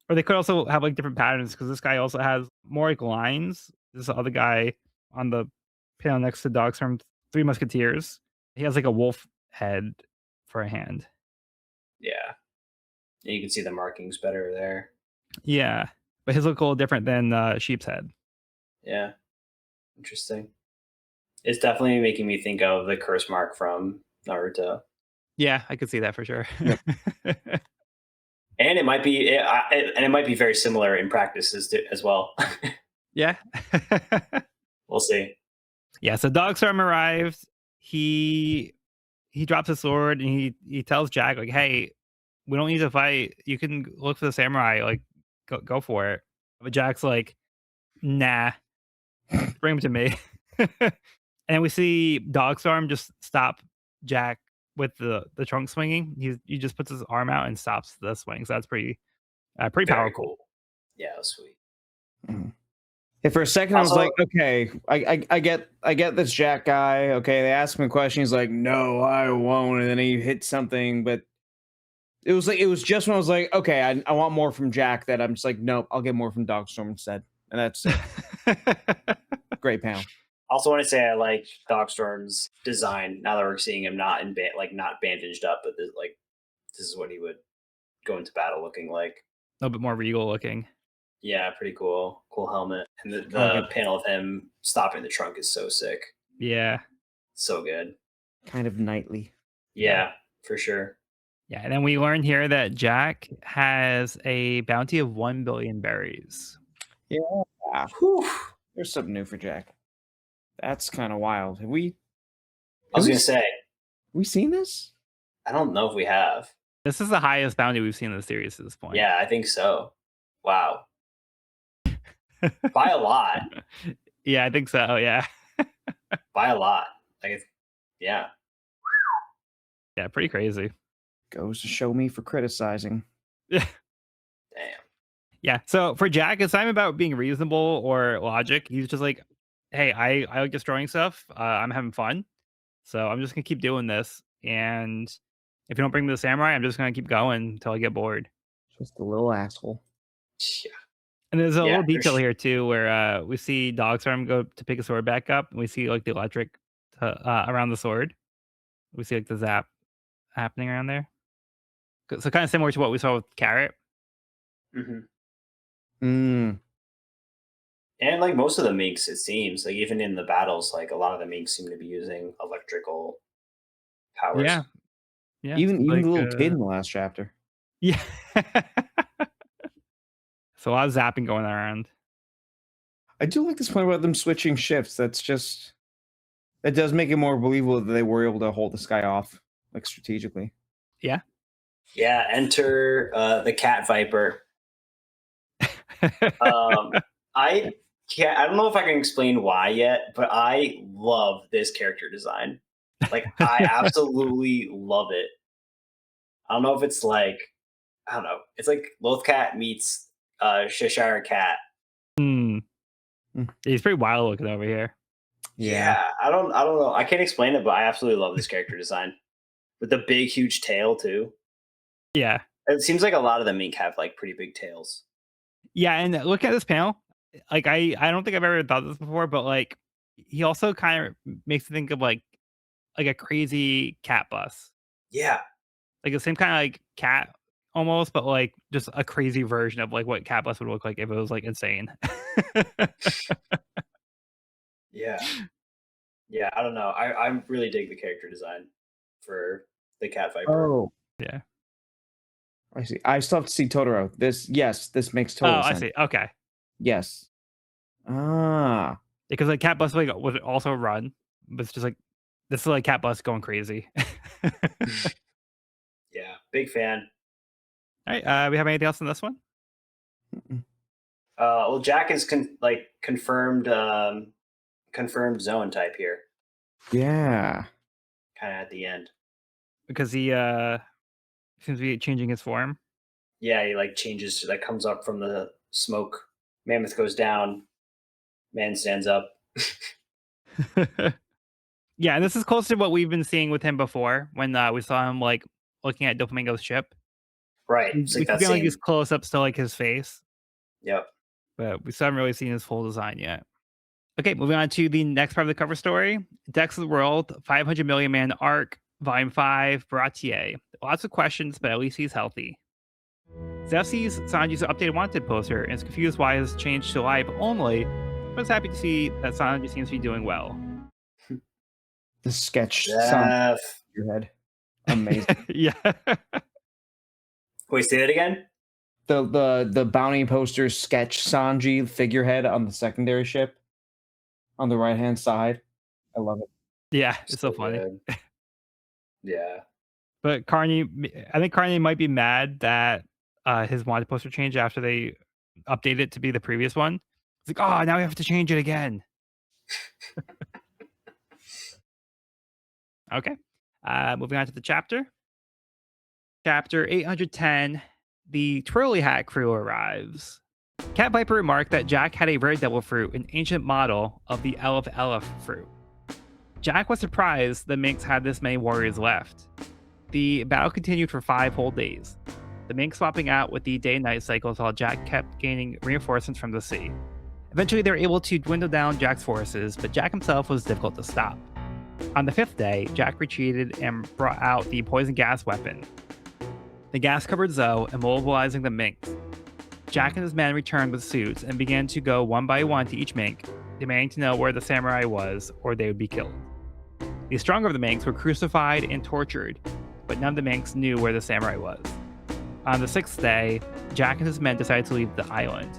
Or they could also have, like, different patterns because this guy also has more, like, lines. This other guy on the panel next to Dogs from Three Musketeers, he has, like, a wolf head for a hand. Yeah. You can see the markings better there. Yeah, but his look a little different than, Sheep's head. Yeah. Interesting. It's definitely making me think of the curse mark from Naruto. Yeah, I could see that for sure. Yep. And it might be and it might be very similar in practices as well. Yeah. We'll see. Yeah, so Dogstorm arrived. He he drops his sword and he tells Jack, like, "Hey, we don't need to fight. You can look for the samurai, like, go for it." But Jack's like, "Nah. Bring him to me." And we see Dogstorm just stop Jack with the trunk swinging. He just puts his arm out and stops the swing. So that's pretty Very powerful. cool. Yeah, sweet. Mhm. Yeah, for a second I was Also, like, okay, I get this Jack guy. Okay, they ask him a question. He's like, no, I won't. And then he hit something, but it was just when I was like, okay, I want more from Jack. That I'm just like, nope, I'll get more from Dogstorm instead, and that's it. Great panel. also want to say I like Dogstorm's design. Now that we're seeing him not not bandaged up, but this is what he would go into battle looking like. A little bit more regal looking. Yeah, pretty cool. Cool helmet. And I like the it. panel of him stopping the trunk is so sick. Yeah. So good. Kind of knightly. Yeah. Yeah, for sure. Yeah. And then we learn here that Jack has a bounty of 1 billion berries. Yeah, Whew. there's something new for Jack. That's kind of wild. I Have was we gonna say, we seen this? I don't know if we have. This is the highest bounty we've seen in the series at this point. Yeah, I think so. Wow. By a lot. Yeah, I think so. Yeah. By a lot. Yeah. Yeah. Pretty crazy. Goes to show me for criticizing. Yeah. Damn. Yeah. So for Jack, it's not even about being reasonable or logic. He's just like, hey, I like destroying stuff. I'm having fun. So I'm just gonna keep doing this. And if you don't bring me the samurai, I'm just gonna keep going until I get bored. Just a little asshole. Yeah. And there's a Yeah. little detail here too, where we see Dogstorm go to pick a sword back up, and we see like the electric around the sword. We see like the zap happening around there. So kind of similar to what we saw with Carrot. Mhm. Mm. And like most of the minks, it seems like even in the battles, like a lot of the minks seem to be using electrical powers. Yeah. Yeah, Even seems even like the little kid in the last chapter. yeah. So a lot of zapping going around. I do like this point about them switching shifts. That does make it more believable that they were able to hold this guy off like strategically. Yeah. Yeah, enter the cat viper. I can't. I don't know if I can explain why yet, but I love this character design. Like, I absolutely love it. I don't know if it's like, I don't know. It's like Lothcat meets Cheshire Cat. Hmm. Mm. He's pretty wild looking over here. Yeah. Yeah, I don't know. I can't explain it, but I absolutely love this character design with the big, huge tail too. Yeah. It seems like a lot of the mink have like pretty big tails. Yeah, and look at this panel. Like I don't think I've ever thought this before, but like he also kind of makes me think of like a crazy cat bus. Yeah, Like the same kind of like cat almost, but like just a crazy version of like what cat bus would look like if it was like insane. yeah, yeah. I don't know. I really dig the character design for the cat viper. Oh, Yeah. I see. I still have to see Totoro. This makes Oh, total I sense. see. Okay. Yes. Ah. Because like cat bus like would also run, but it's just like this is like cat bus going crazy. All Yeah, big fan. right. We have anything else in this one? Mm-mm. Well, Jack is confirmed confirmed zone type here, Yeah. kind of at the end. Because he seems to be changing his form. Yeah, he like changes, like comes up from the smoke. Mammoth goes down. Man stands up. Yeah, and this is close to what we've been seeing with him before when we saw him like looking at Doflamingo's ship. Right. We It's we like keep that getting like these same. close ups to like his face, Yep. but we still haven't really seen his full design yet. Okay, moving on to the next part of the cover story. Dex of the World, 500 Million Man Arc, Volume 5, Baratier. Lots of questions, but at least he's healthy. Zeph sees Sanji's updated wanted poster and is confused why it's changed to live only, but is happy to see that Sanji seems to be doing well. The sketch sound Jeff. in your head. Amazing. Yeah. Wait, say that again. The bounty poster sketch Sanji figurehead on the secondary ship on the right hand side. I love it. Yeah, it's so funny. good. Yeah. But I think Carney might be mad that his wanted poster changed after they updated it to be the previous one. It's like, oh, now we have to change it again. Okay. Moving on to the chapter. Chapter 810, the Twirly Hat crew arrives. Cat Viper remarked that Jack had a rare devil fruit, an ancient model of the Elf fruit. Jack was surprised the Minks had this many warriors left. The battle continued for 5 whole days. The Minks swapping out with the day and night cycles while Jack kept gaining reinforcements from the sea. Eventually, they were able to dwindle down Jack's forces, but Jack himself was difficult to stop. On the 5th day, Jack retreated and brought out the poison gas weapon. The gas covered Zoe, immobilizing the Minks. Jack and his men returned with suits and began to go one by one to each Mink, demanding to know where the samurai was or they would be killed. The stronger of the Minks were crucified and tortured, but none of the Minks knew where the samurai was. On the 6th day, Jack and his men decided to leave the island.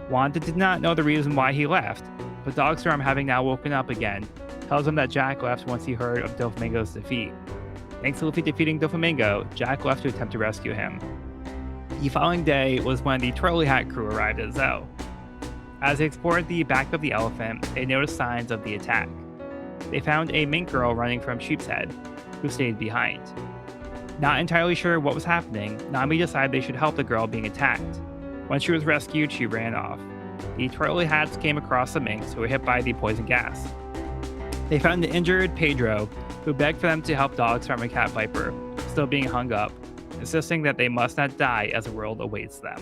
Wanda did not know the reason why he left, but Dogstorm, having now woken up again, tells him that Jack left once he heard of Doflamingo's defeat. Thanks to Luffy defeating Doflamingo, Jack left to attempt to rescue him. The following day was when the Twirly Hat crew arrived at Zoe. As they explored the back of the elephant, they noticed signs of the attack. They found a mink girl running from Sheepshead, who stayed behind. Not entirely sure what was happening, Nami decided they should help the girl being attacked. Once she was rescued, she ran off. The Twirly Hats came across the minks who were hit by the poison gas. They found the injured Pedro, who begged for them to help Dogstorm and Cat Viper, still being hung up, insisting that they must not die as the world awaits them.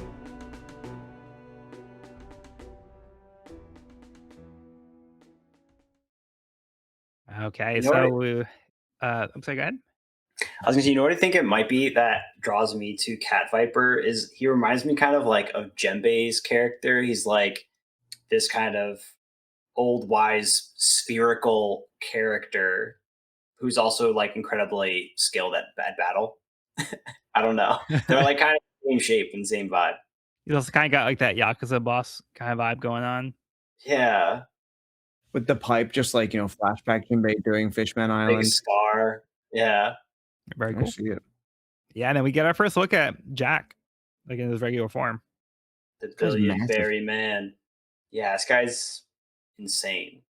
Okay, You know so I'm sorry, go ahead. I was gonna say, you know what I think it might be that draws me to Cat Viper is he reminds me kind of like of Djembe's character. He's like this kind of old wise spherical character who's also like incredibly skilled at bad battle. I don't know. They're like kind of same shape and same vibe. He's also kind of got like that Yakuza boss kind of vibe going on. Yeah, With the pipe, just like, flashback Jinbei doing Fishman big Island. scar. Yeah, Very I cool. see it. Yeah, and then we get our first look at Jack, like in his regular form. the guy's billion massive. berry man. Yeah, this guy's insane.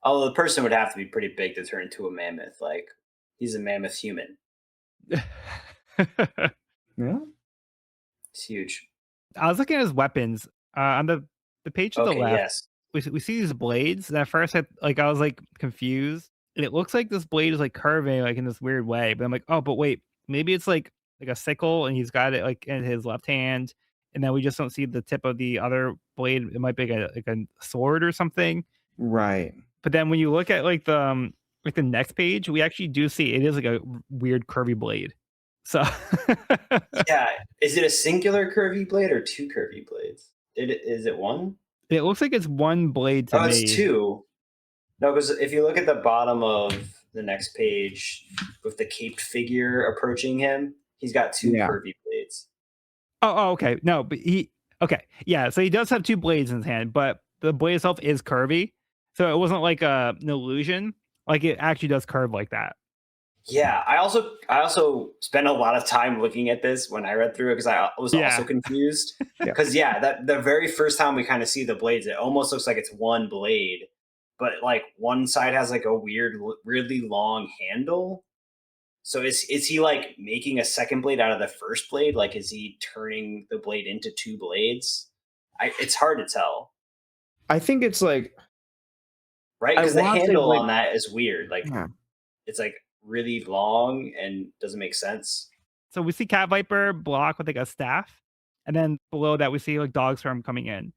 Although the person would have to be pretty big to turn into a mammoth. Like he's a mammoth human. Yeah. It's huge. I was looking at his weapons on the page to the Okay, left. yes. We see these blades, and at first I was like confused, and it looks like this blade is like curving like in this weird way. But I'm like, oh, but wait, maybe it's like a sickle, and he's got it like in his left hand, and then we just don't see the tip of the other blade. It might be like a sword or something. Right. But then when you look at like the next page, we actually do see it is like a weird curvy blade. So Yeah. Is it a singular curvy blade or two curvy blades? Is it one? it looks like it's one blade to Oh, me. it's two. No, because if you look at the bottom of the next page with the caped figure approaching him, he's got two Yeah. curvy blades. Oh, okay. No, but okay. Yeah, so he does have two blades in his hand, but the blade itself is curvy. So it wasn't like an illusion. Like it actually does curve like that. Yeah, I also spent a lot of time looking at this when I read through it because I was Yeah. also confused. Yeah. Because that the very first time we kind of see the blades, it almost looks like it's one blade, but like one side has like a weird, really long handle. So is he like making a second blade out of the first blade? Like is he turning the blade into two blades? It's hard to tell, I think it's like, right? I Because the want to, handle like- on that is weird. Like yeah. it's like really long and doesn't make sense. So we see Cat Viper block with like a staff, and then below that we see like Dogstorm coming in.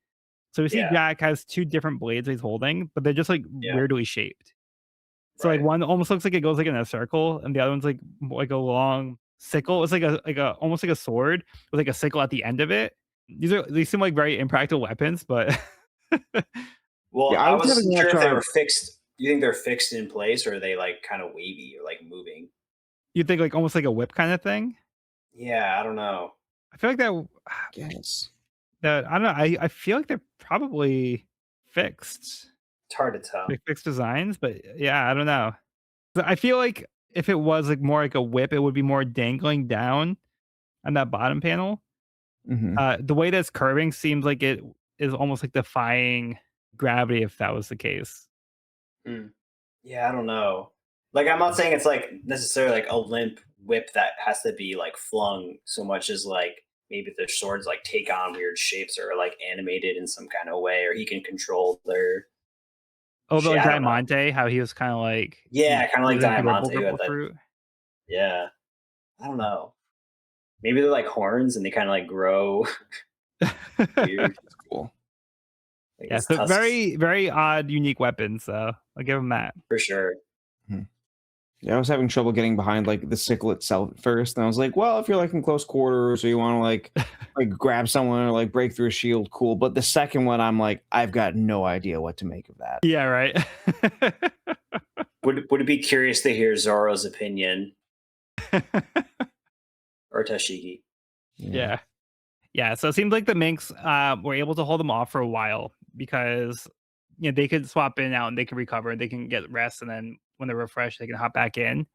So we see Yeah. Jack has two different blades he's holding, but they're just like Yeah. weirdly shaped. So like Right. one almost looks like it goes like in a circle, and the other one's like a long sickle. It's like a almost like a sword with like a sickle at the end of it. These seem like very impractical weapons, but Well, Yeah, I I was wasn't having sure that if they try- were fixed. You think they're fixed in place, or are they like kind of wavy or like moving? you'd think like almost like a whip kind of thing. Yeah, I don't know. I feel like Yes. that I don't know. I feel like they're probably fixed. It's hard to tell. Like fixed designs, but yeah, I don't know. So I feel like if it was like more like a whip, it would be more dangling down on that bottom panel. Mhm. The way that's curving seems like it is almost like defying gravity if that was the case. Yeah, I don't know. Like, I'm not saying it's like necessarily like a limp whip that has to be like flung so much as like maybe the swords like take on weird shapes or like animated in some kind of way, or he can control their. Oh, but like I don't know. Diamante, how he was kind of like Yeah, kind of like using the Diamante. ripple who had that- fruit. Yeah, I don't know. Maybe they're like horns and they kind of like grow. Weird. That's cool. Like Yeah, it's so tusks, very, very odd, unique weapons. So I'll give him that. for sure. Yeah, I was having trouble getting behind like the sickle itself at first, and I was like, well, if you're like in close quarters or you want to like grab someone or like break through a shield, cool. But the second one, I'm like, I've got no idea what to make of that. Yeah, right. Would it be curious to hear Zoro's opinion or Tashigi? Yeah. Yeah. So it seems like the Minx were able to hold them off for a while because they could swap in and out and they can recover, they can get rest, and then when they're refreshed, they can hop back in.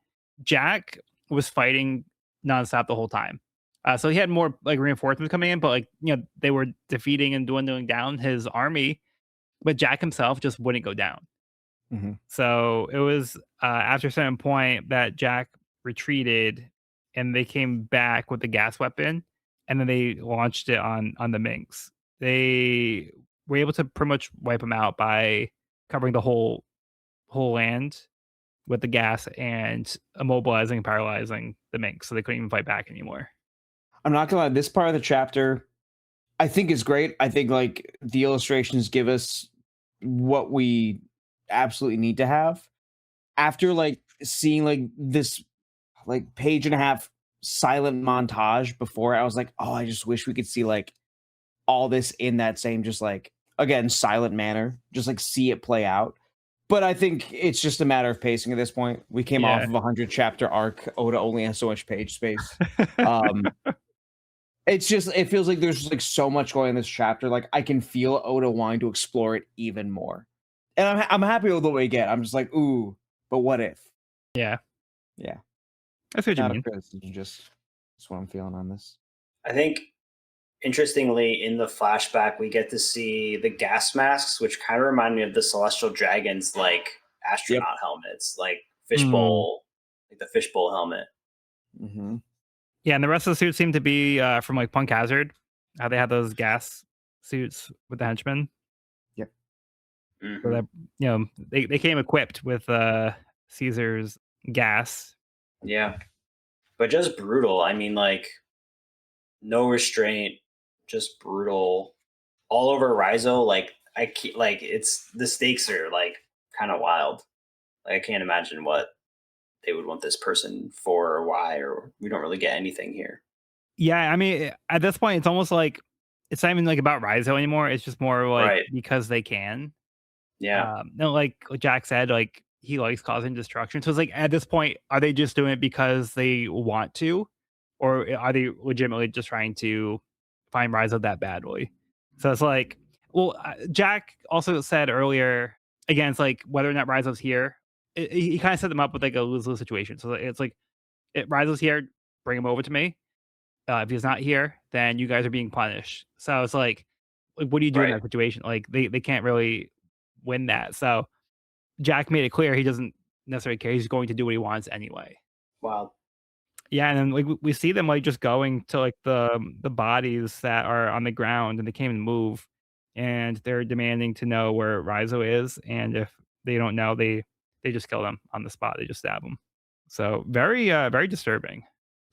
Jack was fighting nonstop the whole time. So he had more like reinforcements coming in, but like they were defeating and dwindling down his army, but Jack himself just wouldn't go down. Mhm. So it was after a certain point that Jack retreated and they came back with the gas weapon, and then they launched it on the Minx. They were able to pretty much wipe them out by covering the whole land with the gas and immobilizing and paralyzing the Minx, so they couldn't even fight back anymore. I'm not gonna lie, this part of the chapter I think is great. I think like the illustrations give us what we absolutely need to have. After like seeing like this like page and a half silent montage before, I was like, oh, I just wish we could see like all this in that same just like again silent manner, just like see it play out. But I think it's just a matter of pacing at this point. We came off Yeah. of a 100 chapter arc. Oda only has so much page space. It's just it feels like there's like so much going in this chapter. Like I can feel Oda wanting to explore it even more, and I'm happy with what we get. I'm just like, ooh, but what if? Yeah. Yeah, That's what you not a mean. criticism, just that's what I'm feeling on this. I think interestingly, in the flashback, we get to see the gas masks, which kind of remind me of the celestial dragons, like Yep. astronaut helmets, like Mm. fishbowl, like the fishbowl helmet. Mm-hmm. Yeah, and the rest of the suits seem to be from like Punk Hazard. How they had those gas suits with the henchmen. Yep. So Hmm. that they came equipped with Caesar's gas. Yeah, but just brutal. I mean, like no restraint, just brutal, all over Rizo. Like I keep like it's the stakes are like kind of wild. Like I can't imagine what they would want this person for or why, or we don't really get anything here. Yeah, I mean, at this point, it's almost like it's not even like about Rizo anymore. It's just more like Right. because they can. Yeah. No, like Jack said, like he likes causing destruction. So it's like at this point, are they just doing it because they want to, or are they legitimately just trying to find Rizo that badly? So it's like, well, Jack also said earlier again, it's like whether or not Rizo's here. He kind of set them up with like a lose lose situation. So it's like, Rizo's here, bring him over to me. If he's not here, then you guys are being punished. So it's like, what do you do in Right. that situation? Like they can't really win that. So Jack made it clear he doesn't necessarily care. He's going to do what he wants anyway. Wow. Yeah, and then like we see them like just going to like the bodies that are on the ground and they can't even move, and they're demanding to know where Rizo is, and if they don't know, they just kill them on the spot. They just stab them. So very disturbing.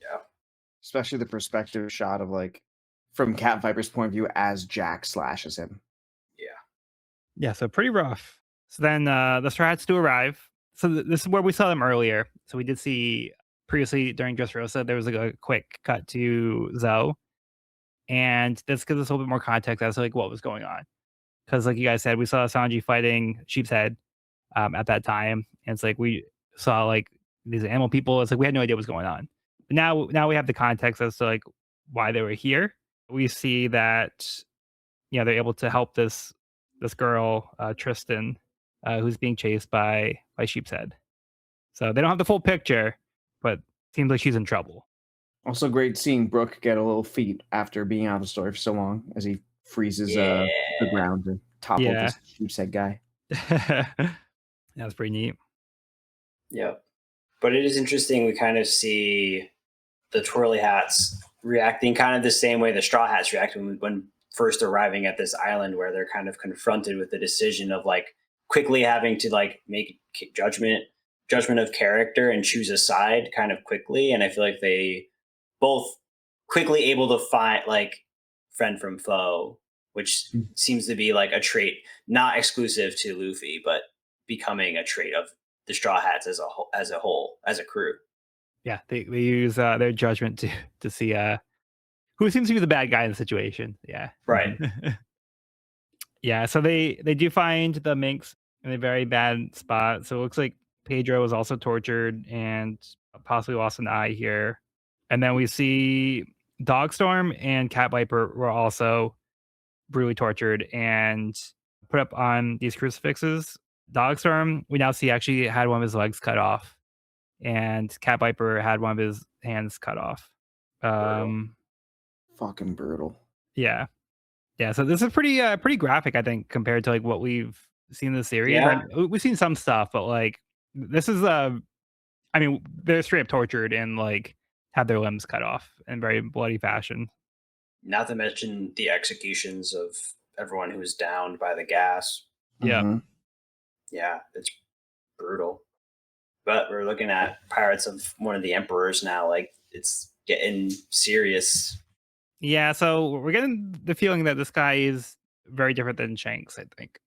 Yeah. Especially the perspective shot of like from Cat Viper's point of view as Jack slashes him. Yeah. Yeah, so pretty rough. So then the strats do arrive. So this is where we saw them earlier. So we did see previously during Dressrosa, there was like a quick cut to Zoe. And this gives us a little bit more context as to like what was going on. Because like you guys said, we saw Sanji fighting Sheep's Head at that time. And it's like we saw like these animal people. It's like we had no idea what was going on. But now we have the context as to like why they were here. We see that they're able to help this girl, Tristan, who's being chased by Sheepshead. So they don't have the full picture, but seems like she's in trouble. Also great seeing Brooke get a little feat after being out of the story for so long as he freezes the Yeah. ground and toppled Yeah. this sheep's head guy. That's pretty neat. Yep. But it is interesting. We kind of see the twirly hats reacting kind of the same way the straw hats react when first arriving at this island, where they're kind of confronted with the decision of like quickly having to like make judgment of character and choose a side kind of quickly. And I feel like they both quickly able to find like friend from foe, which seems to be like a trait not exclusive to Luffy, but becoming a trait of the straw hats as a whole as a crew. Yeah, they use their judgment to see who seems to be the bad guy in the situation. Yeah. Right. Yeah, so they do find the minx in a very bad spot. So it looks like Pedro was also tortured and possibly lost an eye here. And then we see Dogstorm and Cat Viper were also brutally tortured and put up on these crucifixes. Dogstorm, we now see actually had one of his legs cut off, and Cat Viper had one of his hands cut off. Brutal. Fucking brutal. Yeah. Yeah, so this is pretty graphic, I think, compared to like what we've seen in the series. Yeah. We've seen some stuff, but like this is I mean, they're straight up tortured and like had their limbs cut off in very bloody fashion. Not to mention the executions of everyone who was downed by the gas. Yeah. Mhm. Yeah, it's brutal. But we're looking at Pirates of one of the Emperors now. Like it's getting serious. Yeah, so we're getting the feeling that this guy is very different than Shanks, I think.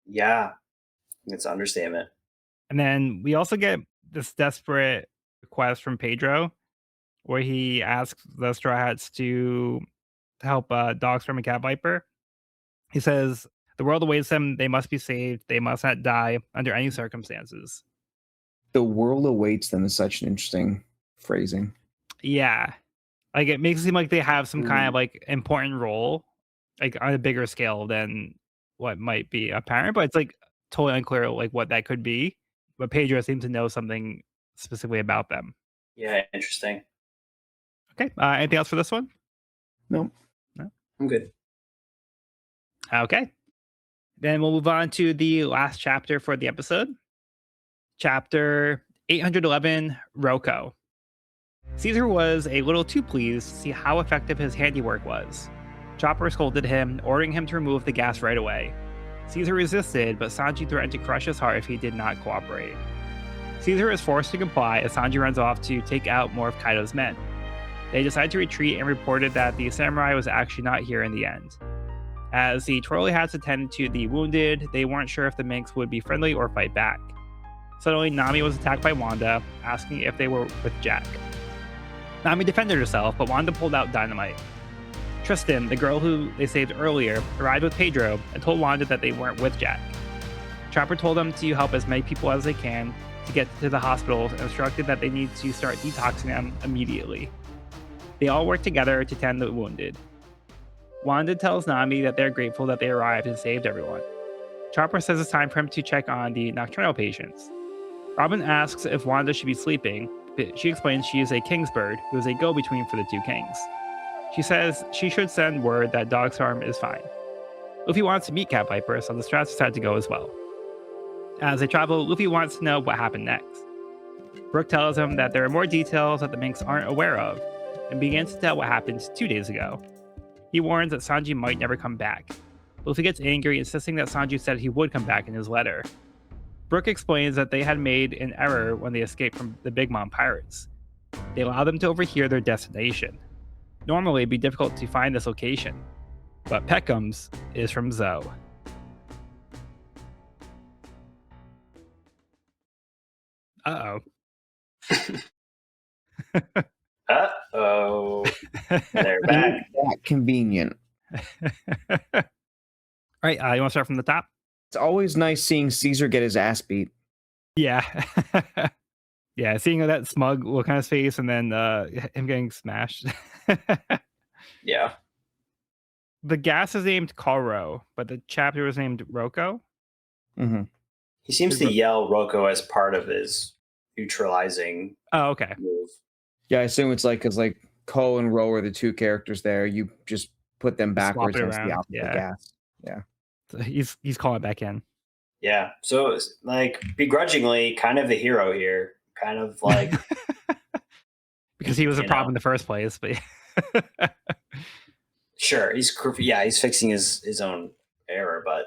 Yeah, it's an understatement. And then we also get this desperate request from Pedro where he asks the Straw Hats to help Dogstorm and Cat Viper. He says, The world awaits them. They must be saved. They must not die under any circumstances. The world awaits them is such an interesting phrasing. Yeah. Like it makes it seem like they have some kind of Mm. like important role, like on a bigger scale than what might be apparent, but it's like totally unclear like what that could be. But Pedro seems to know something specifically about them. Yeah, interesting. Okay. Anything else for this one? No. No. I'm good. Okay. Then we'll move on to the last chapter for the episode. Chapter 811, ROKO. Caesar was a little too pleased to see how effective his handiwork was. Chopper scolded him, ordering him to remove the gas right away. Caesar resisted, but Sanji threatened to crush his heart if he did not cooperate. Caesar is forced to comply as Sanji runs off to take out more of Kaido's men. They decide to retreat and reported that the samurai was actually not here in the end. As the Twirly hats attended to the wounded, they weren't sure if the Minks would be friendly or fight back. Suddenly, Nami was attacked by Wanda, asking if they were with Jack. Nami defended herself, but Wanda pulled out dynamite. Tristan, the girl who they saved earlier, arrived with Pedro and told Wanda that they weren't with Jack. Chopper told them to help as many people as they can to get to the hospitals and instructed that they need to start detoxing them immediately. They all worked together to tend the wounded. Wanda tells Nami that they're grateful that they arrived and saved everyone. Chopper says it's time for him to check on the nocturnal patients. Robin asks if Wanda should be sleeping, but she explains she is a king's bird who is a go-between for the two kings. She says she should send word that Dogstorm is fine. Luffy wants to meet Cat Viper, so the Strats decide to go as well. As they travel, Luffy wants to know what happened next. Brook tells him that there are more details that the Minks aren't aware of, and begins to tell what happened 2 days ago. He warns that Sanji might never come back. Luffy gets angry, insisting that Sanji said he would come back in his letter. Brook explains that they had made an error when they escaped from the Big Mom pirates. They allowed them to overhear their destination. Normally, it'd be difficult to find this location, but Peckham's is from Zoe. Uh-oh. Uh-oh. They're back. That convenient. All right, you want to start from the top? It's always nice seeing Caesar get his ass beat. Yeah. Yeah, seeing that smug look on his face and then him getting smashed. Yeah. The gas is named Koro, but the chapter was named ROKO. Mm-hmm. He seems to yell ROKO as part of his neutralizing Oh, okay. move. Yeah, I assume it's like because like Ko and Ro are the two characters there. You just put them backwards it as around, the opposite yeah. gas. Yeah. So he's calling back in. Yeah. So it's like begrudgingly kind of the hero here. Kind of like because he was a you problem know. in the first place, but sure, he's fixing his own error, but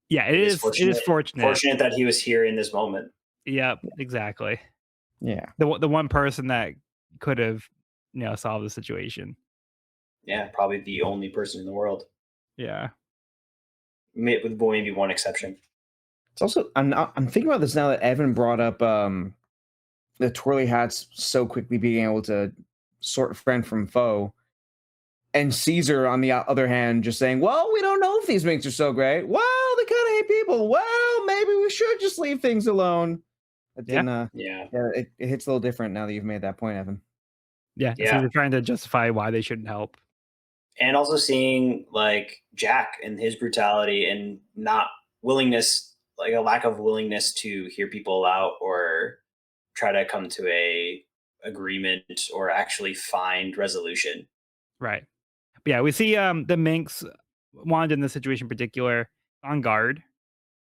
yeah, it is fortunate. Fortunate that he was here in this moment. Yep, exactly. Yeah. The one person that could have, solved the situation. Yeah, probably the only person in the world. Yeah. With maybe one exception. It's also I'm thinking about this now that Evan brought up the twirly hats so quickly being able to sort friend from foe. And Caesar, on the other hand, just saying, well, we don't know if these minks are so great. Well, they kind of hate people. Well, maybe we should just leave things alone. It hits a little different now that you've made that point, Evan. Yeah. So they're trying to justify why they shouldn't help. And also seeing like Jack and his brutality and not willingness, like a lack of willingness to hear people out or try to come to a agreement or actually find resolution. Right. But yeah, we see the Minks, Wanda in this situation in particular, on guard.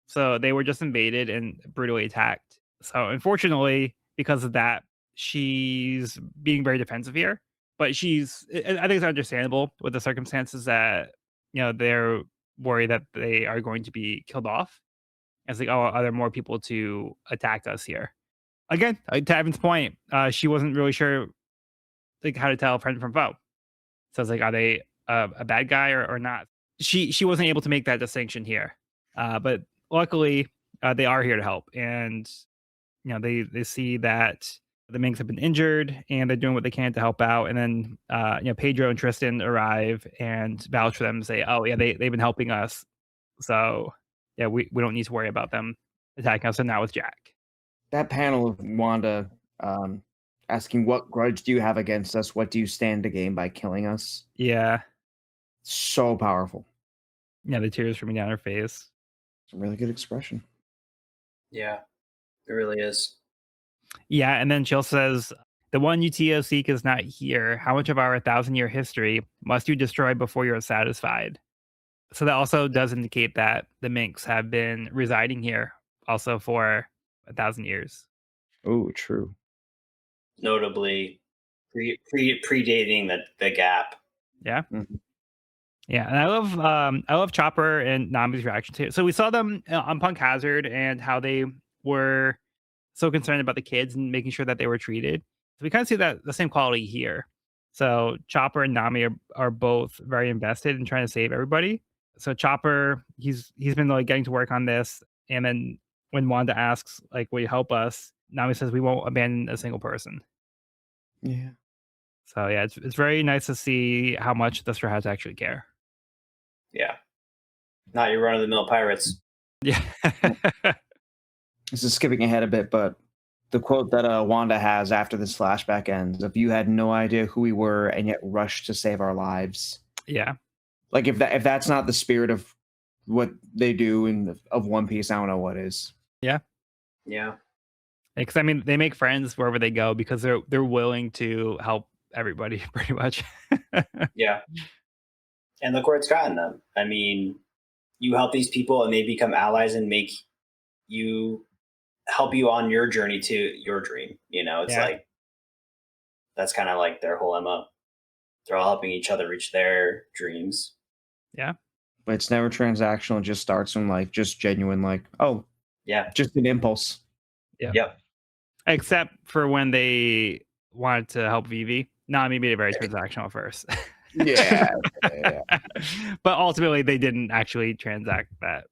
So they were just invaded and brutally attacked. So unfortunately, because of that, she's being very defensive here. But I think it's understandable with the circumstances that, they're worried that they are going to be killed off. And it's like, oh, are there more people to attack us here? Again, to Evan's point, she wasn't really sure like how to tell friend from foe. So it's like, are they a bad guy or not? She wasn't able to make that distinction here. But luckily, they are here to help. And, they see that the Minks have been injured and they're doing what they can to help out. And then, Pedro and Tristan arrive and vouch for them and say, oh, yeah, they've been helping us So yeah, we don't need to worry about them attacking us. And now with Jack. That panel of Wanda asking, "What grudge do you have against us? What do you stand to gain by killing us?" Yeah. So powerful. Yeah, the tears streaming down her face. It's a really good expression. Yeah, it really is. Yeah, and then Jill says, "The one UTO seek is not here. How much of our 1,000-year history must you destroy before you're satisfied?" So that also does indicate that the Minks have been residing here also for 1,000 years. Oh, true. Notably, predating the gap. Yeah. Mhm. Yeah, and I love Chopper and Nami's reaction to it. So we saw them on Punk Hazard and how they were so concerned about the kids and making sure that they were treated. So we kind of see that the same quality here. So Chopper and Nami are both very invested in trying to save everybody. So Chopper, he's been like getting to work on this, and then when Wanda asks like, "Will you help us?" Nami says, "We won't abandon a single person." Yeah. So yeah, it's very nice to see how much the Straw Hats actually care. Yeah, not your run of the mill pirates. Yeah. This is skipping ahead a bit, but the quote that Wanda has after this flashback ends: "If you had no idea who we were and yet rushed to save our lives." Yeah. Like if that's not the spirit of what they do of One Piece, I don't know what is. Yeah. Yeah, Because I mean, they make friends wherever they go because they're willing to help everybody pretty much. yeah. And look where it's gotten them. I mean, you help these people and they become allies and make you help you on your journey to your dream. It's Yeah. like that's kind of like their whole MO. They're all helping each other reach their dreams. Yeah. But it's never transactional. It just starts from like just genuine, like, oh, Yeah. just an impulse. Yeah. Yep. Except for when they wanted to help Vivi. Nami made it very transactional at first. Yeah. Yeah. But ultimately, they didn't actually transact that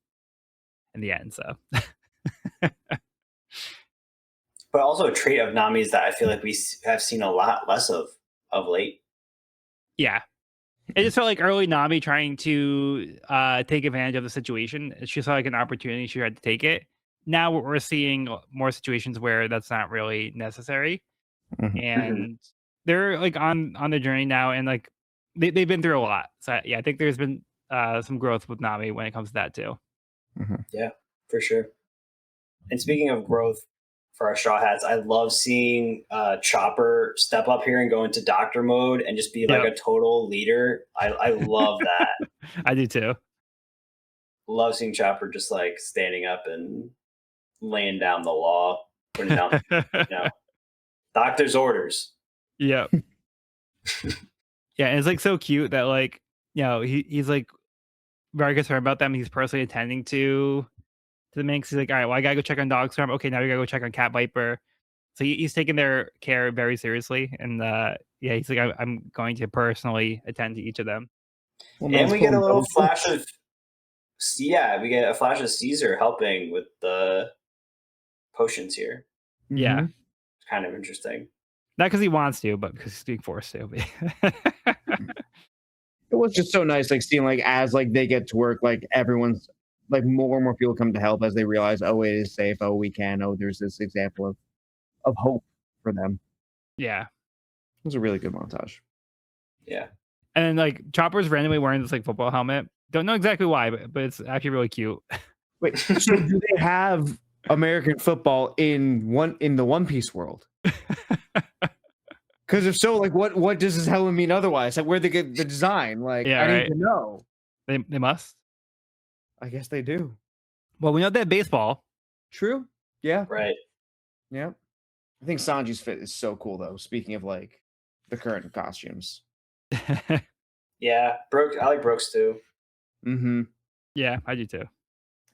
in the end. So, But also a trait of Nami's that I feel like we have seen a lot less of late. yeah. It just felt like early Nami trying to take advantage of the situation. She saw like an opportunity, she had to take it. Now we're seeing more situations where that's not really necessary, Mhm. and they're like on the journey now, and like they've been through a lot. So yeah, I think there's been some growth with Nami when it comes to that too. Mhm. Yeah, for sure. And speaking of growth for our Straw Hats, I love seeing Chopper step up here and go into doctor mode and just be like Yep. a total leader. I love that. I do too. Love seeing Chopper just like standing up and laying down the law, putting down, doctor's orders. Yep. Yeah, and it's like so cute that like he's like very concerned about them. He's personally attending to the Minx. He's like, all right, well, I gotta go check on Dogstorm. Okay, now we gotta go check on Cat Viper. So he's taking their care very seriously, and yeah, he's like, I'm going to personally attend to each of them. Well, And man's we get a pulling little double flash punch. of, yeah, we get a flash of Caesar helping with the potions here. Yeah, Mhm. It's kind of interesting. not because he wants to, but because he's being forced to. It was just so nice, like seeing like as like they get to work, like everyone's like more and more people come to help as they realize, oh, it is safe. Oh, we can. Oh, there's this example of hope for them. Yeah, It was a really good montage. Yeah. and then like Chopper's randomly wearing this like football helmet. Don't know exactly why, but it's actually really cute. Wait, so do they have American football in the One Piece world? Because if so, like what does this helmet mean otherwise? Like where they get the design? Like Yeah, I need right. to know. They must. I guess they do. Well, we know they have baseball. True. Yeah. Right. Yeah. I think Sanji's fit is so cool though. Speaking of like the current costumes. Yeah. Brooks. I like Brooks too. Mm-hmm. Yeah, I do too.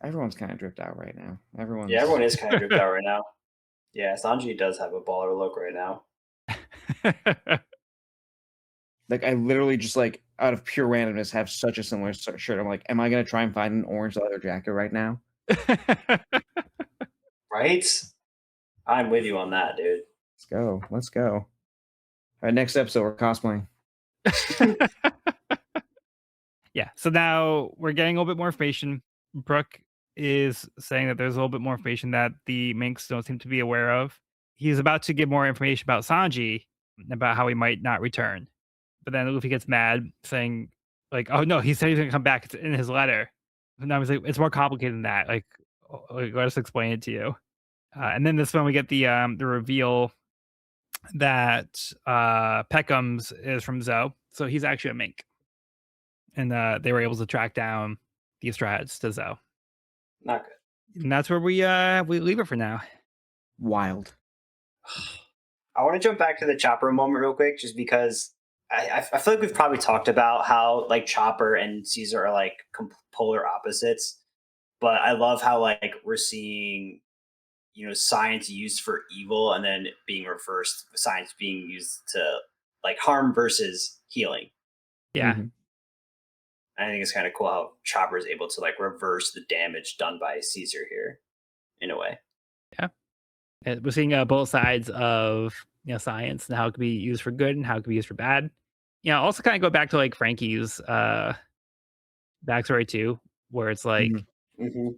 Everyone's kind of dripped out right now. Everyone's Yeah, everyone is kind of dripped out right now. Yeah, Sanji does have a baller look right now. like I literally just like out of pure randomness have such a similar shirt. I'm like, am I gonna try and find an orange leather jacket right now? Right? I'm with you on that, dude. Let's go. Let's go. All right, next episode we're cosplaying. Yeah, so now we're getting a little bit more information. Brooke is saying that there's a little bit more information that the minks don't seem to be aware of. He's about to give more information about Sanji, about how he might not return. But then Luffy gets mad, saying, like, "Oh no, he said he's gonna come back. It's in his letter." And I was like, "It's more complicated than that. Like, let us explain it to you." And then this one we get the reveal that Peckham's is from Zoe, so he's actually a mink, and they were able to track down the Strats to Zoe. Not good. And that's where we leave it for now. Wild. I want to jump back to the Chopper moment real quick, just because I feel like we've probably talked about how like Chopper and Caesar are like polar opposites, but I love how like we're seeing, you know, science used for evil and then being reversed, science being used to like harm versus healing. Yeah. Mhm. I think it's kind of cool how Chopper is able to like reverse the damage done by Caesar here, in a way. We're seeing both sides of science and how it could be used for good and how it could be used for bad. Also kind of go back to like Frankie's backstory too, where it's like Mhm. Mm-hmm.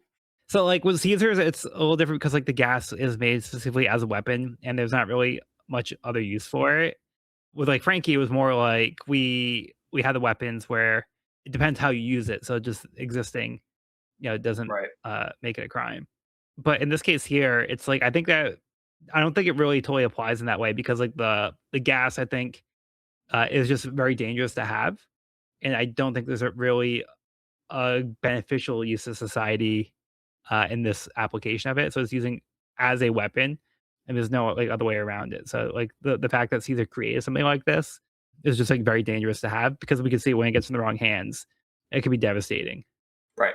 so like with Caesar's, it's a little different because like the gas is made specifically as a weapon, and there's not really much other use for it. With like Frankie, it was more like we had the weapons where it depends how you use it. So just existing, doesn't Right. make it a crime. But in this case here, it's like I don't think it really totally applies in that way because like the gas I think is just very dangerous to have, and I don't think there's a really beneficial use to society in this application of it. So it's using as a weapon, and there's no like other way around it. So like the fact that Caesar created something like this is just like very dangerous to have because we can see when it gets in the wrong hands, it can be devastating. Right.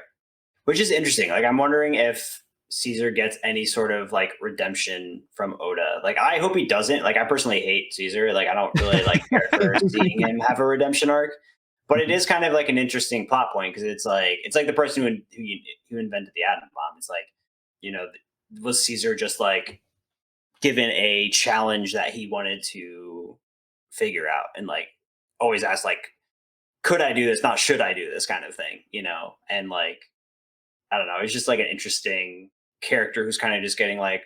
Which is interesting. Like, I'm wondering if Caesar gets any sort of like redemption from Oda. Like, I hope he doesn't. Like, I personally hate Caesar. Like, I don't really like care for seeing him have a redemption arc. But it is kind of like an interesting plot point because it's like the person who invented the atom bomb. It's like, you know, was Caesar just like given a challenge that he wanted to figure out and like always ask like, could I do this? Not should I do this kind of thing, you know? And like, I don't know. It's just like an interesting character who's kind of just getting like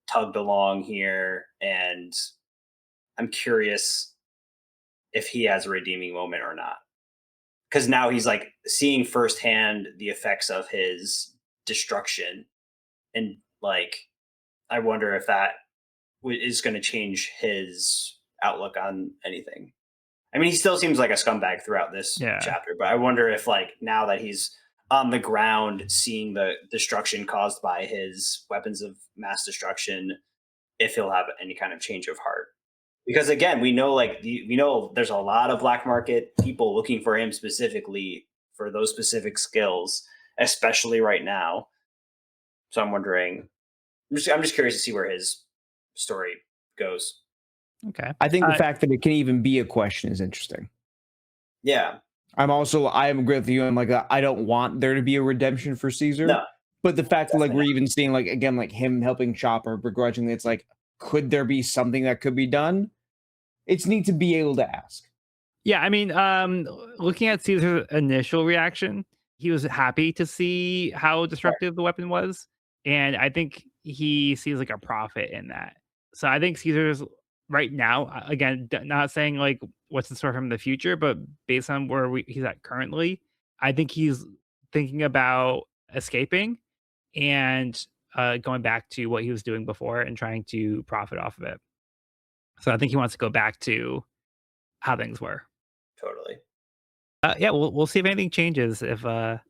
tugged along here. And I'm curious if he has a redeeming moment or not. Because now he's like seeing firsthand the effects of his destruction. And like, I wonder if that is going to change his outlook on anything. I mean, he still seems like a scumbag throughout this Yeah. chapter, but I wonder if like now that he's on the ground seeing the destruction caused by his weapons of mass destruction, if he'll have any kind of change of heart. Because again, we know we know there's a lot of black market people looking for him specifically for those specific skills, especially right now. So I'm wondering, I'm just curious to see where his story goes. Okay. I think the fact that it can even be a question is interesting. Yeah. I am agree with you. I'm like, I don't want there to be a redemption for Caesar. No. But the fact that like we're even seeing like again like him helping Chopper begrudgingly, it's like, could there be something that could be done? It's neat to be able to ask. Yeah, I mean, looking at Caesar's initial reaction, he was happy to see how destructive the weapon was, and I think he sees like a profit in that. So I think Caesar's right now, again, not saying like what's in store for him in the future, but based on where he's at currently, I think he's thinking about escaping and going back to what he was doing before and trying to profit off of it. So I think he wants to go back to how things were. Totally. Yeah, we'll see if anything changes if Oda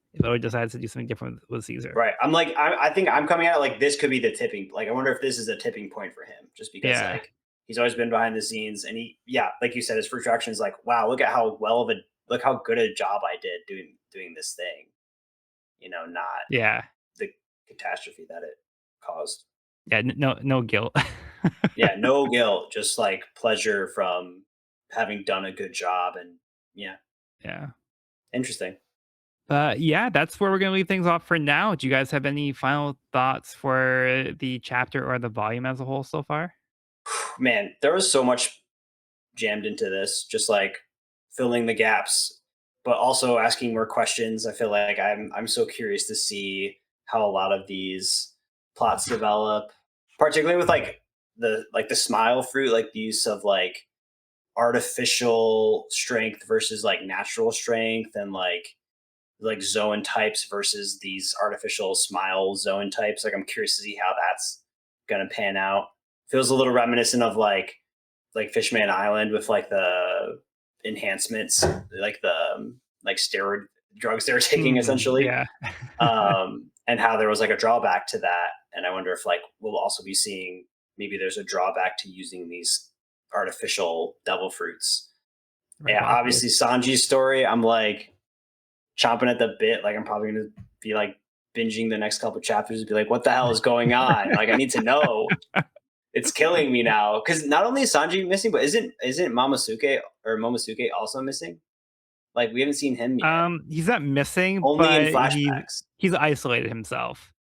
decides to do something different with Caesar. Right. I'm like, I think I'm coming at it like this could be the tipping. Like, I wonder if this is a tipping point for him, just because Yeah. like he's always been behind the scenes, and like you said, his first reaction is like, wow, look how good a job I did doing this thing. You know, not Yeah. the catastrophe that it caused. Yeah. No guilt. Yeah, no guilt, just like pleasure from having done a good job, and yeah, Yeah. interesting. Yeah, that's where we're gonna leave things off for now. Do you guys have any final thoughts for the chapter or the volume as a whole so far? Man, there was so much jammed into this, just like filling the gaps. but also asking more questions. I feel like I'm so curious to see how a lot of these plots develop, particularly with the smile fruit, like the use of like artificial strength versus like natural strength, and like zone types versus these artificial smile zone types. Like I'm curious to see how that's gonna pan out. Feels a little reminiscent of like Fishman Island with like the enhancements, like the like steroid drugs they were taking essentially, Yeah. and how there was like a drawback to that. And I wonder if like we'll also be seeing maybe there's a drawback to using these artificial devil fruits. Very Yeah, possible. obviously Sanji's story, I'm like chomping at the bit. Like I'm probably gonna be like binging the next couple chapters and be like, what the hell is going on? Like I need to know. It's killing me now. Because not only is Sanji missing, but isn't Momosuke also missing? Like we haven't seen him yet. He's not missing, Only in but flashbacks. he's isolated himself.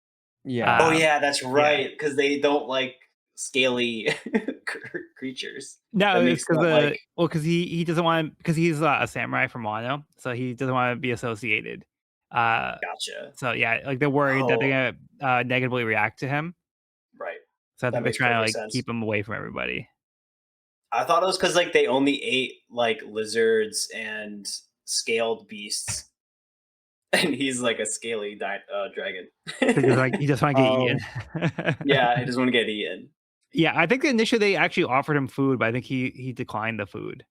Yeah. Oh Um, yeah, that's yeah. right. Because they don't like scaly creatures. No, That it's makes because them like because he doesn't want, because he's a samurai from Wano, so he doesn't want to be associated. Uh, gotcha. so yeah, like they're worried that Oh, they're gonna negatively react to him. right. So I That think they're makes trying to perfect like sense. keep him away from everybody. I thought it was because like they only ate like lizards and scaled beasts, and he's like a scaly dragon. Because like he just want to get Oh, eaten. Yeah, he doesn't want to get eaten. Yeah, I think initially they actually offered him food, but I think he declined the food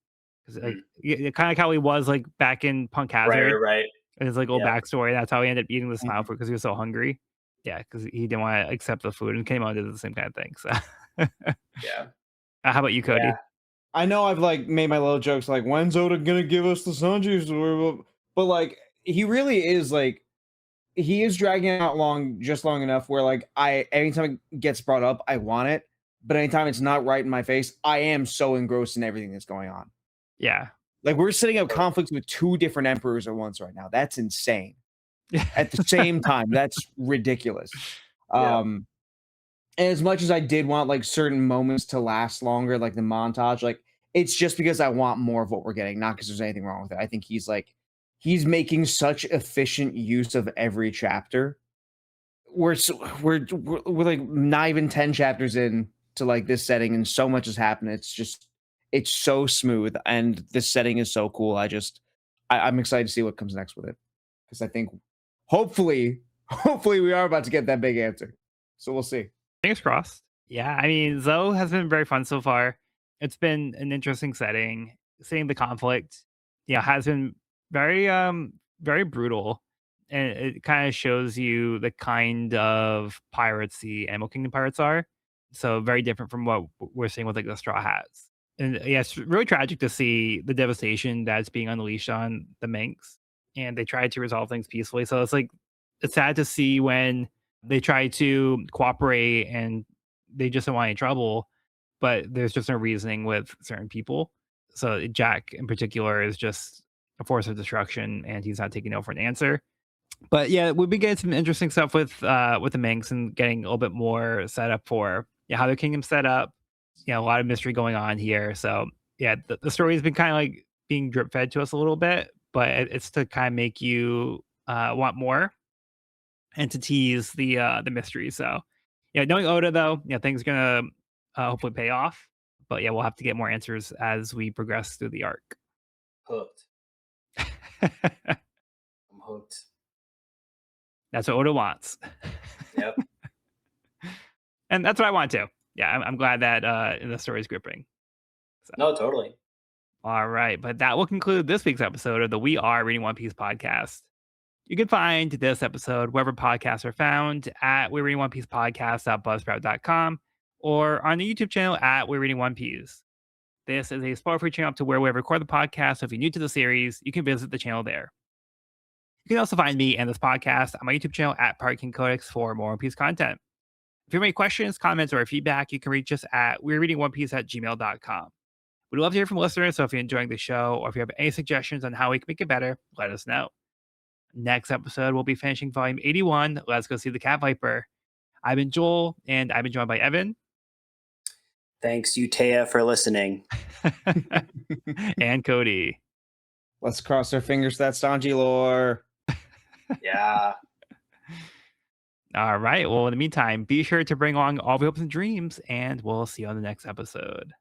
because like Mm. kind of like how he was like back in Punk Right, Hazard right, right. and his like old Yep. backstory. That's how he ended up eating the smile mhm. fruit because he was so hungry. Yeah, because he didn't want to accept the food and came out and did the same kind of thing. So, Yeah. how about you, Yeah. Cody? I know I've like made my little jokes like when's Oda gonna give us the Sanji story, but like he really is like he is dragging it out long enough where like I anytime it gets brought up, I want it, but anytime it's not right in my face, I am so engrossed in everything that's going on. Yeah, Like we're setting up Totally. conflicts with two different emperors at once right now. That's insane. yeah, At the same time, that's ridiculous. Yep. Um, and as much as I did want like certain moments to last longer, like the montage, like it's just because I want more of what we're getting, not because there's anything wrong with it. I think he's making such efficient use of every chapter. We're like not even 10 chapters in to like this setting, and so much has happened. It's so smooth, and this setting is so cool. I'm excited to see what comes next with it. Because I think hopefully, hopefully we are about to get that big answer. So we'll see. fingers crossed. Yeah, I mean, Zoe has been very fun so far. It's been an interesting setting. Seeing the conflict, has been very very brutal, and it kind of shows you the kind of pirates the Animal Kingdom pirates are. So very different from what we're seeing with like the Straw Hats. And yeah, it's really tragic to see the devastation that's being unleashed on the Manx. And they tried to resolve things peacefully. So it's like it's sad to see when they try to cooperate and they just don't want any trouble, but there's just no reasoning with certain people. So Jack in particular is just a force of destruction and he's not taking no for an answer. But yeah, we've been getting some interesting stuff with the Minx and getting a little bit more set up for how their kingdom's set up. A lot of mystery going on here. So yeah, the story has been kind of like being drip fed to us a little bit, but it's to kind of make you want more and to tease the mystery. So yeah, knowing Oda though, things are gonna hopefully pay off. But yeah, we'll have to get more answers as we progress through the arc. Hooked. I'm hooked. That's what Oda wants. Yep. And that's what I want too. Yeah, I'm glad that the story is gripping. So, No, totally. all right, but that will conclude this week's episode of the We Are Reading One Piece podcast. You can find this episode wherever podcasts are found at We're Reading One Piece podcast.buzzsprout.com or on the YouTube channel at We're Reading One Piece. This is a spoiler-free channel up to where we record the podcast, so if you're new to the series, you can visit the channel there. You can also find me and this podcast on my YouTube channel at Parking Codex for more One Piece content. If you have any questions, comments, or feedback, you can reach us at we'rereadingonepiece@gmail.com. We'd love to hear from listeners, so if you're enjoying the show or if you have any suggestions on how we can make it better, let us know. Next episode, we'll be finishing volume 81. Let's go see the Cat Viper. I've been Joel, and I've been joined by Evan. Thanks, Utea, for listening. And Cody. Let's cross our fingers for that Sanji lore. Yeah. All right. Well, in the meantime, be sure to bring along all the hopes and dreams, and we'll see you on the next episode.